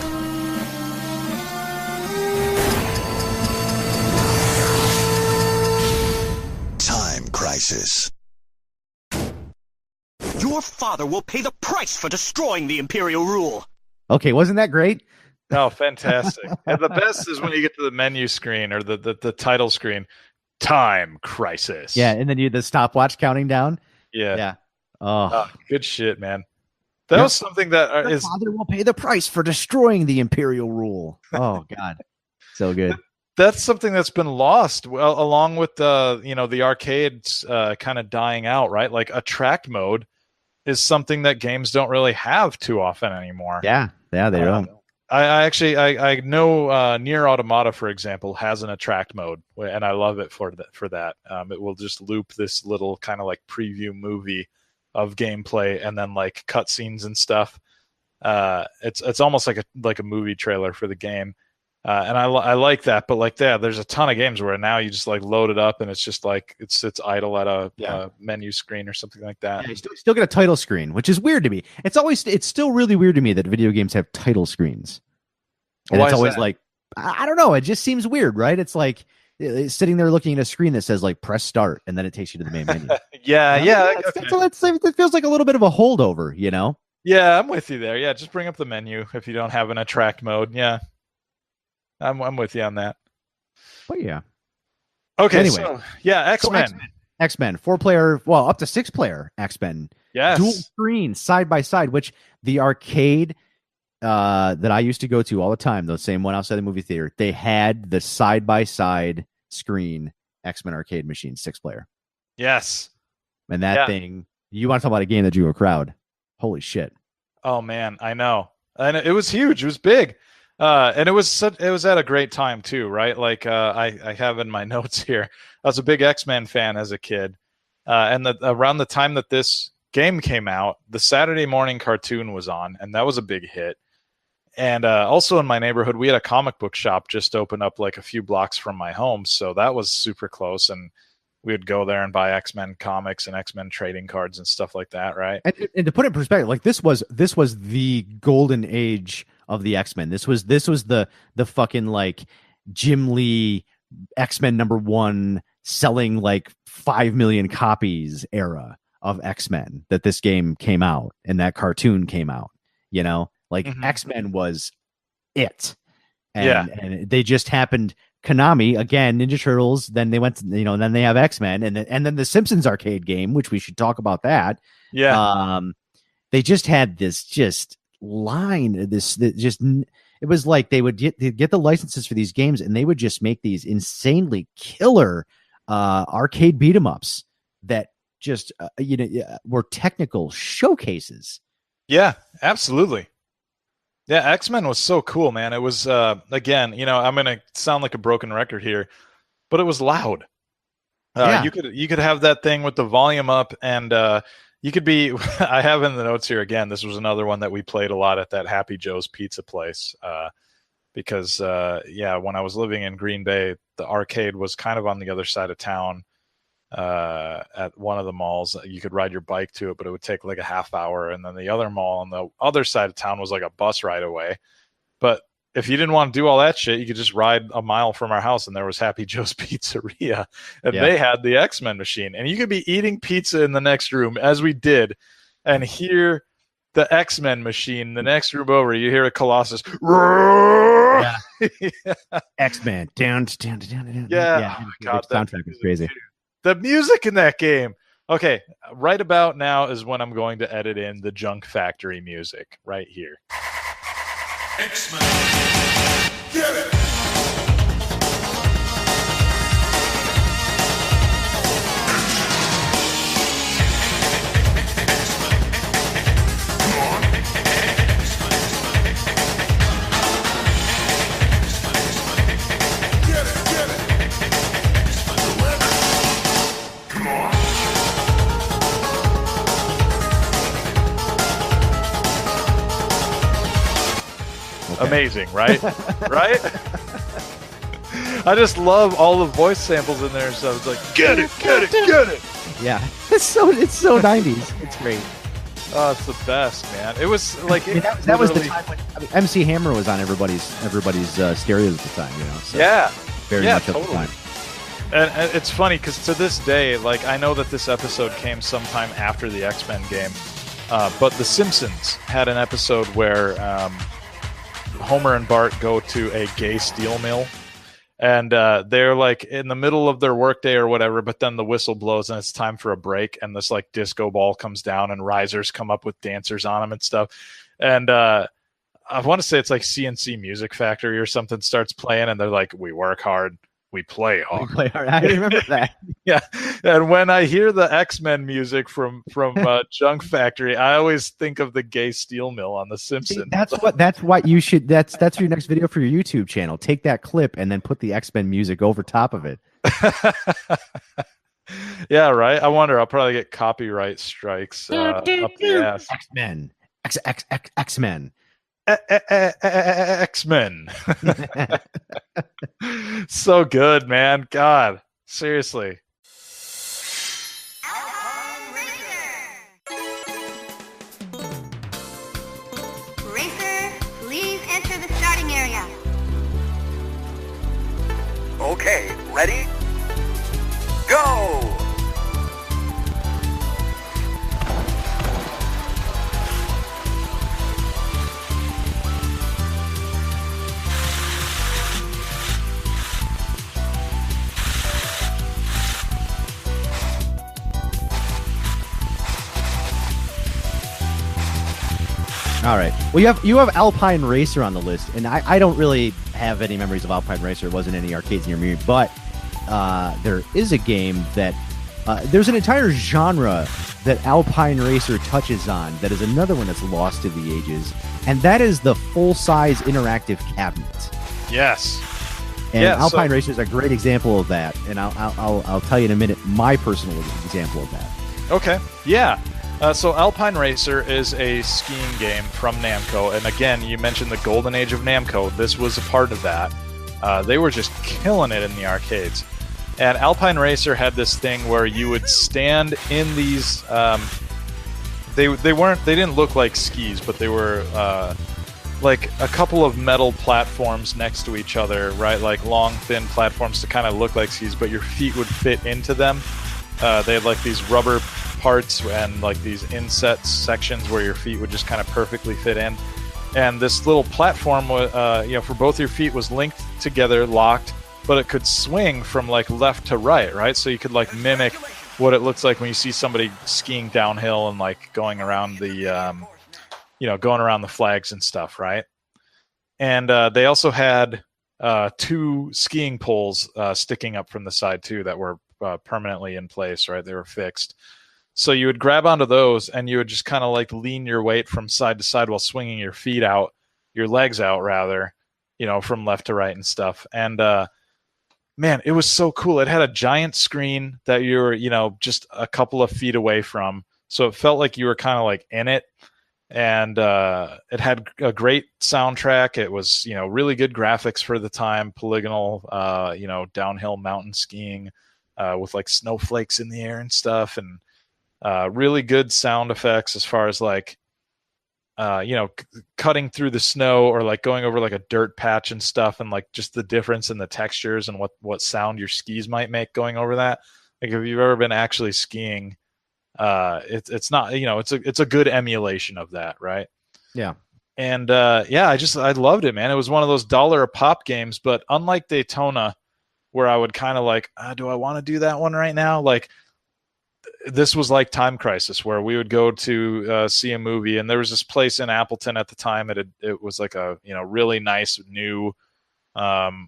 Time Crisis. Your father will pay the price for destroying the Imperial rule. Okay, wasn't that great? Oh, fantastic. And the best is when you get to the menu screen or the title screen. Time Crisis. Yeah, and then the stopwatch counting down. Yeah. Oh, good shit, man. That was something that Your father will pay the price for destroying the Imperial rule. Oh, God. So good. That's something that's been lost, well, along with the arcades kind of dying out, right? Like attract mode is something that games don't really have too often anymore. Yeah, they don't. I know Nier Automata, for example, has an attract mode, and I love it for that. It will just loop this little kind of like preview movie of gameplay and then like cutscenes and stuff. It's almost like a movie trailer for the game. And I like that, but like there's a ton of games where now you just like load it up and it's just like it's idle at a menu screen or something like that. Yeah, you still get a title screen, which is weird to me. It's still really weird to me that video games have title screens. And Why it's is always that? like, I don't know. It just seems weird, right? It's like it's sitting there looking at a screen that says like press start, and then it takes you to the main menu. Yeah. It feels like a little bit of a holdover, you know? Yeah, I'm with you there. Yeah, just bring up the menu if you don't have an attract mode. Yeah. I'm with you on that. But yeah. Okay. Anyway. So, yeah, X-Men. X-Men, 4-player, well, up to 6-player X-Men. Yes. Dual screen, side by side, which the arcade that I used to go to all the time, the same one outside the movie theater, they had the side by side screen X-Men arcade machine, 6-player. Yes. And that thing, you want to talk about a game that drew a crowd. Holy shit. Oh man, I know. And it was huge. It was big. And it was at a great time too, right? Like I have in my notes here, I was a big X-Men fan as a kid, and around the time that this game came out, the Saturday morning cartoon was on, and that was a big hit. And also in my neighborhood, we had a comic book shop just open up like a few blocks from my home, so that was super close, and we would go there and buy X-Men comics and X-Men trading cards and stuff like that, right? And to put it in perspective, like this was the golden age of the X-Men. This was the fucking like Jim Lee X-Men #1 selling like 5 million copies era of X-Men that this game came out and that cartoon came out, you know, like X-Men was it. And they just happened. Konami again, Ninja Turtles. Then they went to, and then they have X-Men, and then the Simpsons arcade game, which we should talk about that. Yeah. They just had this line. It it was like they'd get the licenses for these games, and they would just make these insanely killer arcade beat 'em ups that just were technical showcases. Yeah, absolutely. Yeah, X-Men was so cool, man. It was again, I'm gonna sound like a broken record here, but it was loud. You could have that thing with the volume up, and you could be. I have in the notes here again. This was another one that we played a lot at that Happy Joe's Pizza place, because when I was living in Green Bay, the arcade was kind of on the other side of town. At one of the malls, you could ride your bike to it, but it would take like a half hour. And then the other mall on the other side of town was like a bus ride away. But if you didn't want to do all that shit, you could just ride a mile from our house, and there was Happy Joe's Pizzeria, and they had the X-Men machine, and you could be eating pizza in the next room, as we did, and hear the X-Men machine the next room over. You hear a Colossus. Yeah. X-Men down. Yeah. Oh my God, the soundtrack is crazy. The music in that game. Okay, right about now is when I'm going to edit in the Junk Factory music right here. X-Men. Get it. Amazing, right? Right? I just love all the voice samples in there. So it's like, get it. Yeah, it's so 90s. It's great. Oh, it's the best, man. It was like that was the time when MC Hammer was on everybody's stereos at the time. So very much at the time. And it's funny because to this day, like, I know that this episode came sometime after the X-Men game, but The Simpsons had an episode where Homer and Bart go to a gay steel mill, and they're like in the middle of their workday or whatever, but then the whistle blows and it's time for a break, and this like disco ball comes down and risers come up with dancers on them and stuff. And I want to say it's like CNC Music Factory or something starts playing, and they're like, we work hard, we play hard. I remember that. Yeah, and when I hear the X-Men music from Junk Factory, I always think of the gay steel mill on The Simpsons. See, that's what you should. That's your next video for your YouTube channel. Take that clip and then put the X-Men music over top of it. Yeah, right. I wonder. I'll probably get copyright strikes up the ass. X-Men, X-Men. X-Men. So good, man. God, seriously. Racer, please enter the starting area. Okay, ready? Go! All right. Well, you have Alpine Racer on the list, and I don't really have any memories of Alpine Racer. It wasn't any arcades near me, but there is a game that there's an entire genre that Alpine Racer touches on that is another one that's lost to the ages, and that is the full-size interactive cabinet. Yes. And Alpine Racer is a great example of that, and I'll tell you in a minute my personal example of that. Okay. Yeah. So Alpine Racer is a skiing game from Namco, and again, you mentioned the golden age of Namco. This was a part of that. They were just killing it in the arcades. And Alpine Racer had this thing where you would stand in these. They didn't look like skis, but they were like a couple of metal platforms next to each other, right? Like long, thin platforms to kind of look like skis, but your feet would fit into them. They had like these rubber parts and like these inset sections where your feet would just kind of perfectly fit in. And this little platform, for both your feet was linked together, locked, but it could swing from like left to right? So you could like mimic what it looks like when you see somebody skiing downhill and like going around the, going around the flags and stuff, right? And they also had 2 skiing poles sticking up from the side too that were permanently in place, right? They were fixed. So you would grab onto those and you would just kind of like lean your weight from side to side while swinging your feet out, your legs out rather, from left to right and stuff. And man, it was so cool. It had a giant screen that you were, just a couple of feet away from. So it felt like you were kind of like in it. And it had a great soundtrack. It was, really good graphics for the time, polygonal, downhill mountain skiing with like snowflakes in the air and stuff. And really good sound effects as far as like, cutting through the snow or like going over like a dirt patch and stuff, and like just the difference in the textures and what sound your skis might make going over that. Like if you've ever been actually skiing, it's not, it's a good emulation of that, right? Yeah. And I loved it, man. It was one of those $1 a pop games, but unlike Daytona, where I would kind of like, do I want to do that one right now? Like, this was like Time Crisis, where we would go to see a movie, and there was this place in Appleton at the time. It was like a really nice new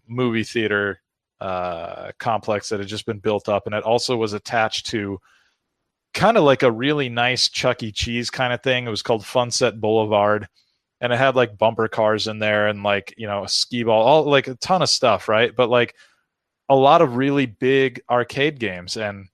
movie theater complex that had just been built up, and it also was attached to kind of like a really nice Chuck E. Cheese kind of thing. It was called Funset Boulevard, and it had like bumper cars in there and like a skee ball, all like a ton of stuff, right? But like a lot of really big arcade games. And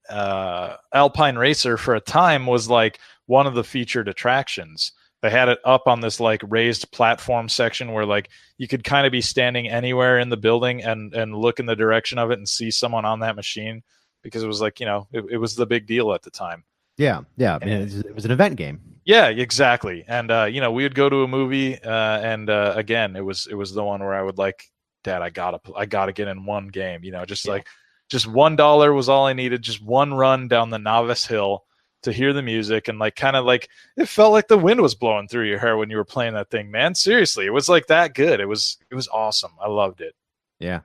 Alpine Racer for a time was like one of the featured attractions. They had it up on this like raised platform section where like you could kind of be standing anywhere in the building and look in the direction of it and see someone on that machine, because it was like, it was the big deal at the time. Yeah. I mean, it was an event game. Yeah, exactly. And we would go to a movie and again, it was the one where I would like, Dad, I gotta get in one game, like just $1 was all I needed. Just one run down the Novice Hill to hear the music, and like kind of like it felt like the wind was blowing through your hair when you were playing that thing, man. Seriously, it was like that good. It was awesome. I loved it. Yeah.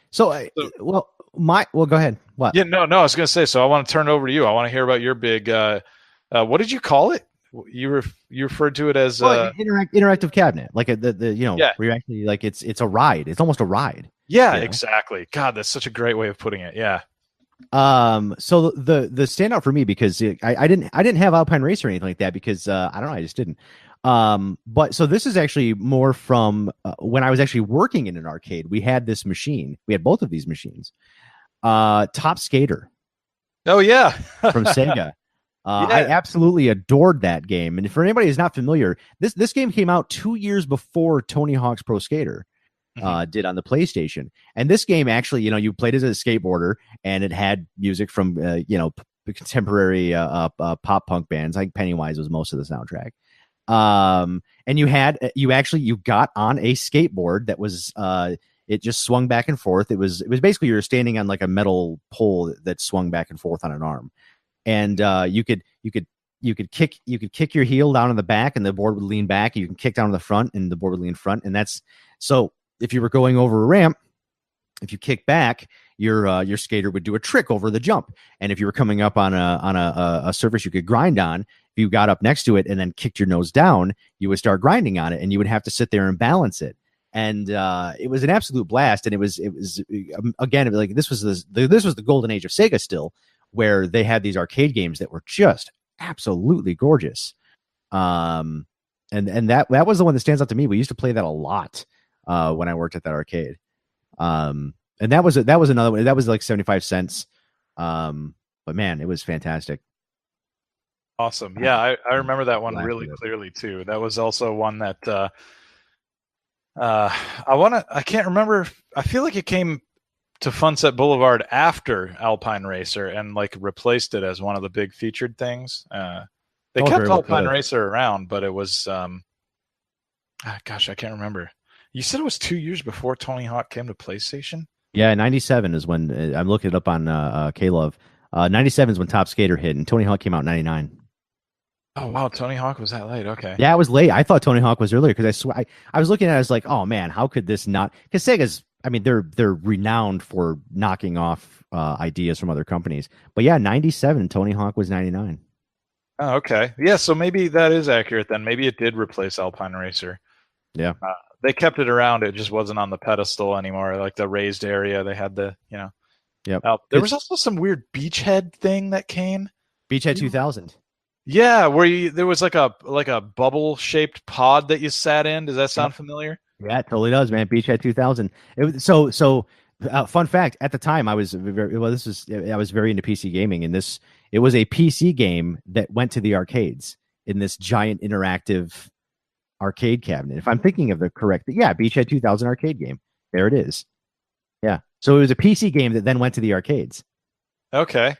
So go ahead. What? Yeah, no. I was gonna say. So I want to turn it over to you. I want to hear about your big. What did you call it? You referred to it as interactive cabinet, like where you actually like it's a ride. It's almost a ride. Yeah, exactly. God, that's such a great way of putting it. Yeah. So the standout for me, because I didn't have Alpine Racer or anything like that, because I don't know, I just didn't. But so this is actually more from when I was actually working in an arcade. We had this machine. We had both of these machines. Top Skater. Oh yeah, from Sega. I absolutely adored that game. And for anybody who's not familiar, this game came out 2 years before Tony Hawk's Pro Skater did on the PlayStation. And this game actually, you played as a skateboarder, and it had music from contemporary pop punk bands. Like Pennywise was most of the soundtrack. And you got on a skateboard that was it just swung back and forth. It was basically you're standing on like a metal pole that swung back and forth on an arm. And you could kick your heel down in the back, and the board would lean back. You can kick down in the front, and the board would lean front. And that's so if you were going over a ramp, if you kick back, your skater would do a trick over the jump. And if you were coming up on a surface you could grind on, if you got up next to it and then kicked your nose down, you would start grinding on it, and you would have to sit there and balance it. And it was an absolute blast. And it was again, like this was the golden age of Sega still, where they had these arcade games that were just absolutely gorgeous. And that was the one that stands out to me. We used to play that a lot when I worked at that arcade. And that was another one. That was like 75 cents. But man, it was fantastic. Awesome. Yeah, I remember that one really clearly too. That was also one that I can't remember. I feel like it came to Funset Boulevard after Alpine Racer and like replaced it as one of the big featured things. They kept Alpine Racer around, but it was gosh, I can't remember. You said it was 2 years before Tony Hawk came to PlayStation? Yeah, 97 is when I'm looking it up on K-Love. 97 is when Top Skater hit, and Tony Hawk came out in 99. Oh wow, Tony Hawk was that late? Okay. Yeah, it was late. I thought Tony Hawk was earlier, because I swear I was looking at it, I was like, oh man, how could this not? Because Sega's, I mean, they're renowned for knocking off ideas from other companies. But yeah, 97, Tony Hawk was 99. Oh, okay. Yeah, so maybe that is accurate then. Maybe it did replace Alpine Racer. Yeah. They kept it around. It just wasn't on the pedestal anymore. Like the raised area, they had the, Yep. There was also some weird beachhead thing that came. Beachhead 2000. Yeah, where there was like a bubble shaped pod that you sat in. Does that sound familiar? Yeah, it totally does, man. Beachhead 2000. Fun fact: at the time, I was very I was very into PC gaming, and it was a PC game that went to the arcades in this giant interactive arcade cabinet. If I'm thinking of the correct, Beachhead 2000 arcade game. There it is. Yeah. So it was a PC game that then went to the arcades. Okay.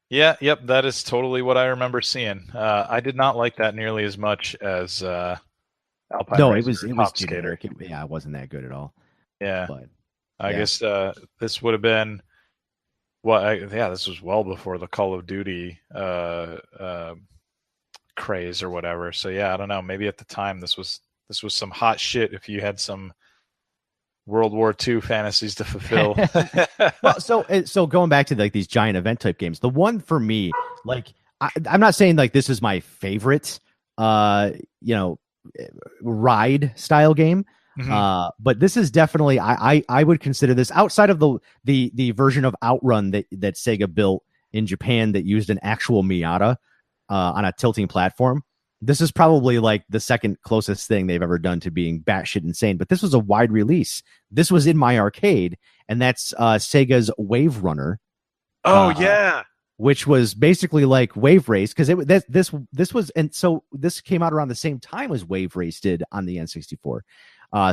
Yeah. Yep. That is totally what I remember seeing. I did not like that nearly as much as Alpine. No, Racer it was Top Skater. Yeah, it wasn't that good at all. Yeah. But I guess this would have been this was well before the Call of Duty craze or whatever. So yeah, I don't know. Maybe at the time this was some hot shit if you had some World War II fantasies to fulfill. Well, so going back to like these giant event type games, the one for me, like I'm not saying like this is my favorite ride style game. Mm-hmm. But this is definitely I would consider this outside of the version of Outrun that Sega built in Japan that used an actual Miata on a tilting platform. This is probably like the second closest thing they've ever done to being batshit insane. But this was a wide release. This was in my arcade, and that's Sega's Wave Runner. Oh yeah. Which was basically like Wave Race, because this was, and so this came out around the same time as Wave Race did on the N64.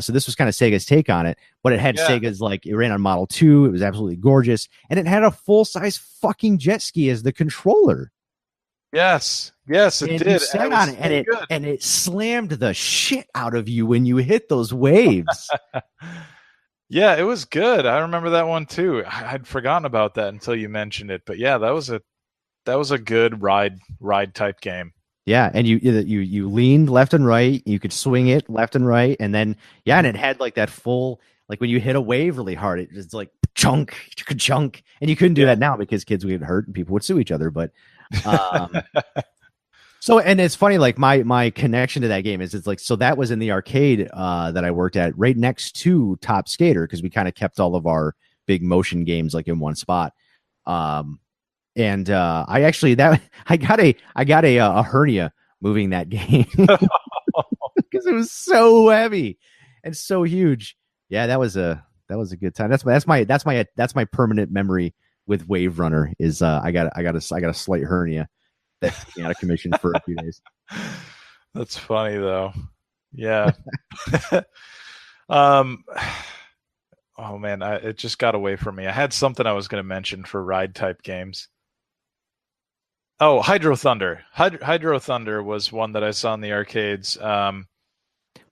So this was kind of Sega's take on it, but it had Sega's, like, it ran on Model 2. It was absolutely gorgeous, and it had a full size fucking jet ski as the controller. Yes, it and did. You sat on it, and it slammed the shit out of you when you hit those waves. Yeah, it was good. I remember that one too. I'd forgotten about that until you mentioned it. But yeah, that was a good ride type game. Yeah, and you leaned left and right. You could swing it left and right, and then and it had like that full, like when you hit a wave really hard, it just like chunk, and you couldn't do that now because kids would get hurt and people would sue each other. But so, and it's funny, like my connection to that game is it's like, so that was in the arcade that I worked at right next to Top Skater, because we kind of kept all of our big motion games like in one spot. And I actually I got a hernia moving that game because it was so heavy and so huge. Yeah, that was a good time. That's my permanent memory with Wave Runner is I got a slight hernia that's out of commission for a few days. That's funny though. Yeah. Oh man, it just got away from me. I had something I was going to mention for ride type games. Oh, Hydro Thunder. Hydro Thunder was one that I saw in the arcades. But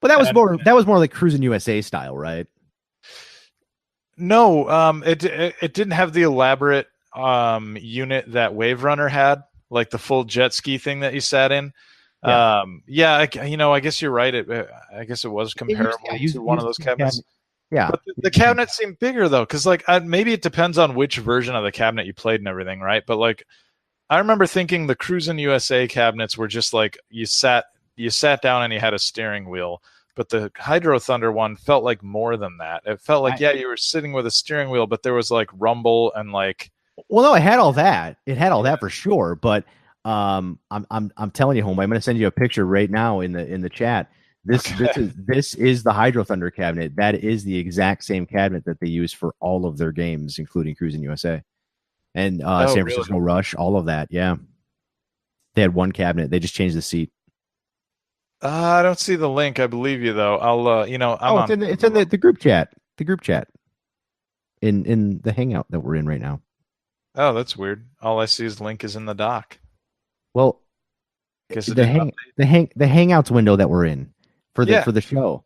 that was more like Cruis'n USA style, right? No, it didn't have the elaborate unit that Wave Runner had, like the full jet ski thing that you sat in. I guess you're right. I guess it was comparable to one of those cabinets. Yeah, but the cabinet seemed bigger though, because like maybe it depends on which version of the cabinet you played and everything, right? But like, I remember thinking the Cruis'n USA cabinets were just like you sat down and you had a steering wheel. But the Hydro Thunder one felt like more than that. It felt like you were sitting with a steering wheel, but there was like rumble and like. Well, no, it had all that. It had all that for sure. But I'm telling you, homie, I'm going to send you a picture right now in the chat. This is the Hydro Thunder cabinet. That is the exact same cabinet that they use for all of their games, including Cruis'n USA and San Francisco Rush. All of that, yeah. They had one cabinet. They just changed the seat. I don't see the link. I believe you though. I'll it's in the group chat. The group chat in the Hangout that we're in right now. Oh, that's weird. All I see is the link is in the doc. Well, the Hangouts window that we're in for the show.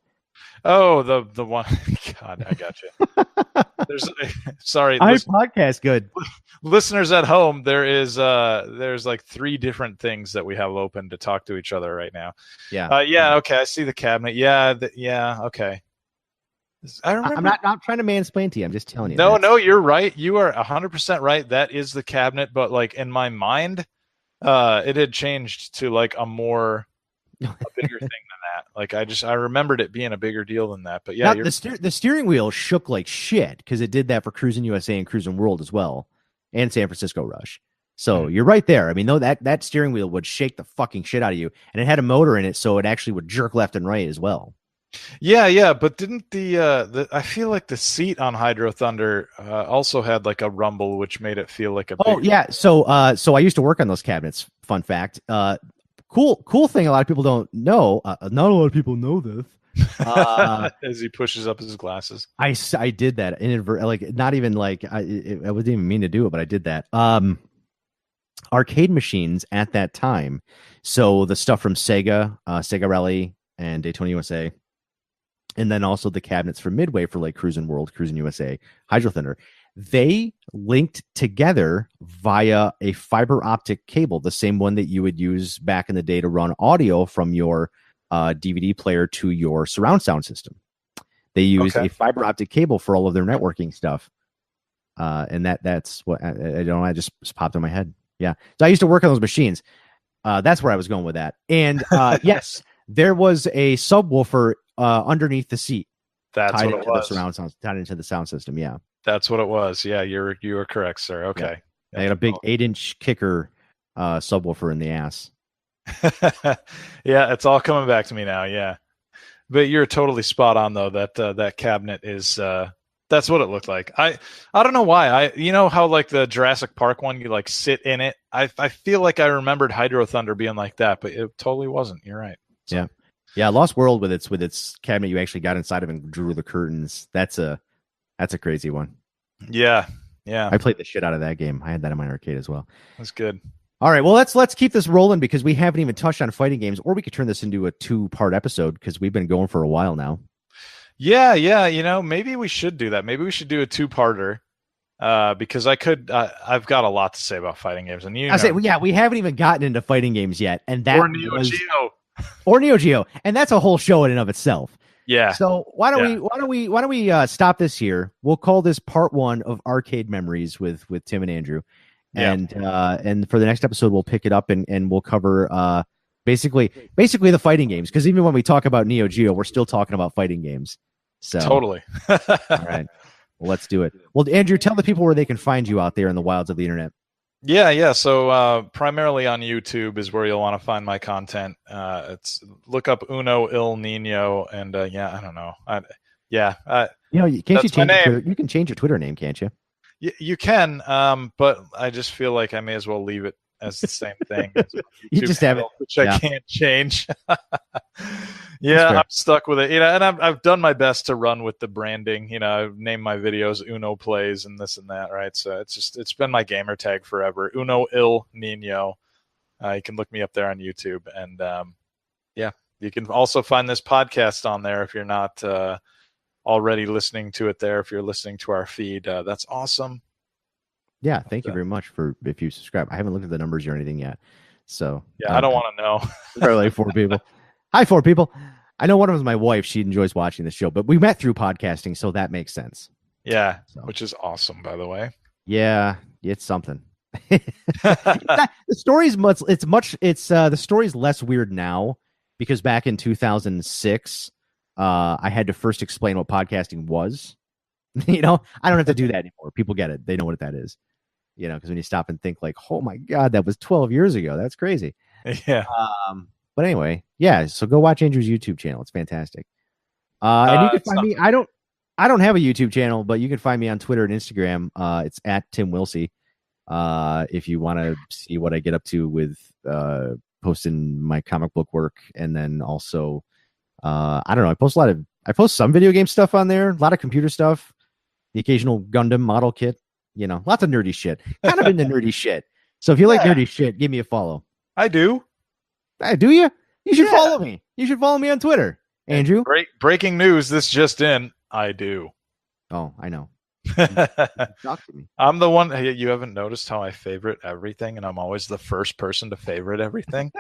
Oh, the one. God, I got you. There's sorry. I podcast good. Listeners at home, there's like 3 different things that we have open to talk to each other right now. Yeah. Okay. I see the cabinet. Yeah. Okay. I remember. I'm not trying to mansplain to you. I'm just telling you. No, you're right. You are 100% right. That is the cabinet, but like in my mind, it had changed to like a bigger thing than that. Like I remembered it being a bigger deal than that. But Now, yeah, the steering wheel shook like shit because it did that for Cruising USA and Cruising World as well, and San Francisco Rush. So you're right there. I mean, though that steering wheel would shake the fucking shit out of you, and it had a motor in it, so it actually would jerk left and right as well. yeah. But didn't the I feel like the seat on Hydro Thunder also had like a rumble, which made it feel like a. Oh yeah. So I used to work on those cabinets. Fun fact. Cool thing. A lot of people don't know. Not a lot of people know this. As he pushes up his glasses. I did that like not even like I wouldn't even mean to do it, but I did that. Arcade machines at that time. So the stuff from Sega, Sega Rally, and Daytona USA, and then also the cabinets from Midway for like Cruising World, Cruising USA, Hydro Thunder. They linked together via a fiber optic cable, the same one that you would use back in the day to run audio from your DVD player to your surround sound system. They use a fiber optic cable for all of their networking stuff. And that's what I don't know. I just popped in my head. Yeah. So I used to work on those machines. That's where I was going with that. And yes, there was a subwoofer underneath the seat. That's tied what into it was. The surround sound, tied into the sound system. Yeah. That's what it was. Yeah, you are correct, sir. Okay. Yeah. I had a big 8-inch kicker subwoofer in the ass. Yeah, it's all coming back to me now. Yeah. But you're totally spot on though. That cabinet is that's what it looked like. I don't know why. You know how like the Jurassic Park one, you like sit in it. I feel like I remembered Hydro Thunder being like that, but it totally wasn't. You're right. So. Yeah. Lost World with its cabinet you actually got inside of and drew the curtains. That's a crazy one. Yeah. I played the shit out of that game. I had that in my arcade as well. That's good. All right, well let's keep this rolling because we haven't even touched on fighting games, or we could turn this into a 2-part episode because we've been going for a while now. Yeah. You know, maybe we should do that. Maybe we should do a 2-parter because I've got a lot to say about fighting games, and we haven't even gotten into fighting games yet, and that or Neo Geo, and that's a whole show in and of itself. Yeah. So why don't we stop this here? We'll call this part 1 of arcade memories with Tim and Andrew. Yeah. And for the next episode, we'll pick it up and we'll cover basically the fighting games. Because even when we talk about Neo Geo, we're still talking about fighting games. So totally. All right, well, let's do it. Well, Andrew, tell the people where they can find you out there in the wilds of the internet. Yeah. So primarily on YouTube is where you'll want to find my content. It's look up Uno Il Nino, and I don't know. You can change your Twitter name, can't you? You can, but I just feel like I may as well leave it as the same thing. As You just have it, which I can't change. Yeah, I'm stuck with it. You know, and I've done my best to run with the branding. You know, I've named my videos Uno Plays and this and that, right? So it's been my gamer tag forever. Uno Il Nino. You can look me up there on YouTube, and you can also find this podcast on there if you're not already listening to it there. If you're listening to our feed, that's awesome. Yeah, thank you very much if you subscribe. I haven't looked at the numbers or anything yet, so yeah, I don't want to know. There are like 4 people. Hi, 4 people. I know one of them is my wife. She enjoys watching the show, but we met through podcasting, so that makes sense. Yeah, which is awesome, by the way. Yeah, it's something. The story's the story's less weird now because back in 2006, I had to first explain what podcasting was. You know, I don't have to do that anymore. People get it. They know what that is. You know, because when you stop and think like, oh my God, that was 12 years ago. That's crazy. Yeah. But anyway, yeah. So go watch Andrew's YouTube channel. It's fantastic. And you can find me. I don't have a YouTube channel, but you can find me on Twitter and Instagram. It's at Tim Wilsey. If you want to see what I get up to with posting my comic book work, and then also, I don't know. I post some video game stuff on there. A lot of computer stuff. The occasional Gundam model kit. You know, lots of nerdy shit. Kind of into nerdy shit. So if you like nerdy shit, give me a follow. I do. Do you? You should follow me. You should follow me on Twitter, Andrew. Breaking news. This just in. I do. Oh, I know. Talk to me. I'm the one. You haven't noticed how I favorite everything, and I'm always the first person to favorite everything.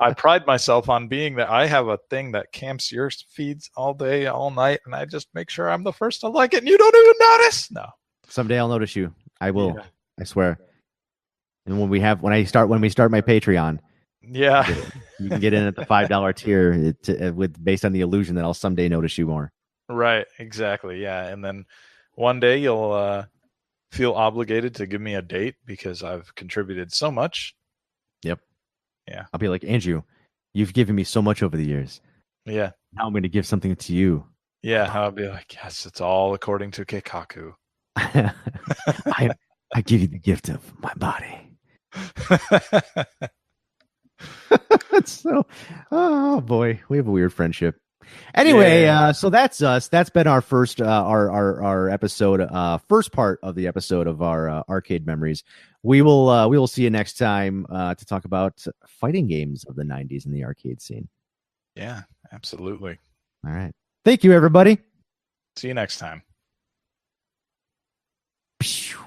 I pride myself on being that. I have a thing that camps your feeds all day, all night, and I just make sure I'm the first to like it, and you don't even notice. No. Someday I'll notice you. I will. Yeah. I swear. And when we start my Patreon, Yeah. You can get in at the $5 tier based on the illusion that I'll someday notice you more. Right. Exactly. Yeah. And then one day you'll feel obligated to give me a date because I've contributed so much. Yep. Yeah. I'll be like, Andrew, you've given me so much over the years. Yeah. Now I'm going to give something to you. Yeah. I'll be like, yes, it's all according to Keikaku. I give you the gift of my body. So, oh boy, we have a weird friendship. Anyway, so that's us. That's been our first our episode, first part of the episode of our arcade memories. We will see you next time to talk about fighting games of the 90s in the arcade scene. Yeah, absolutely. All right. Thank you, everybody. See you next time. Phew.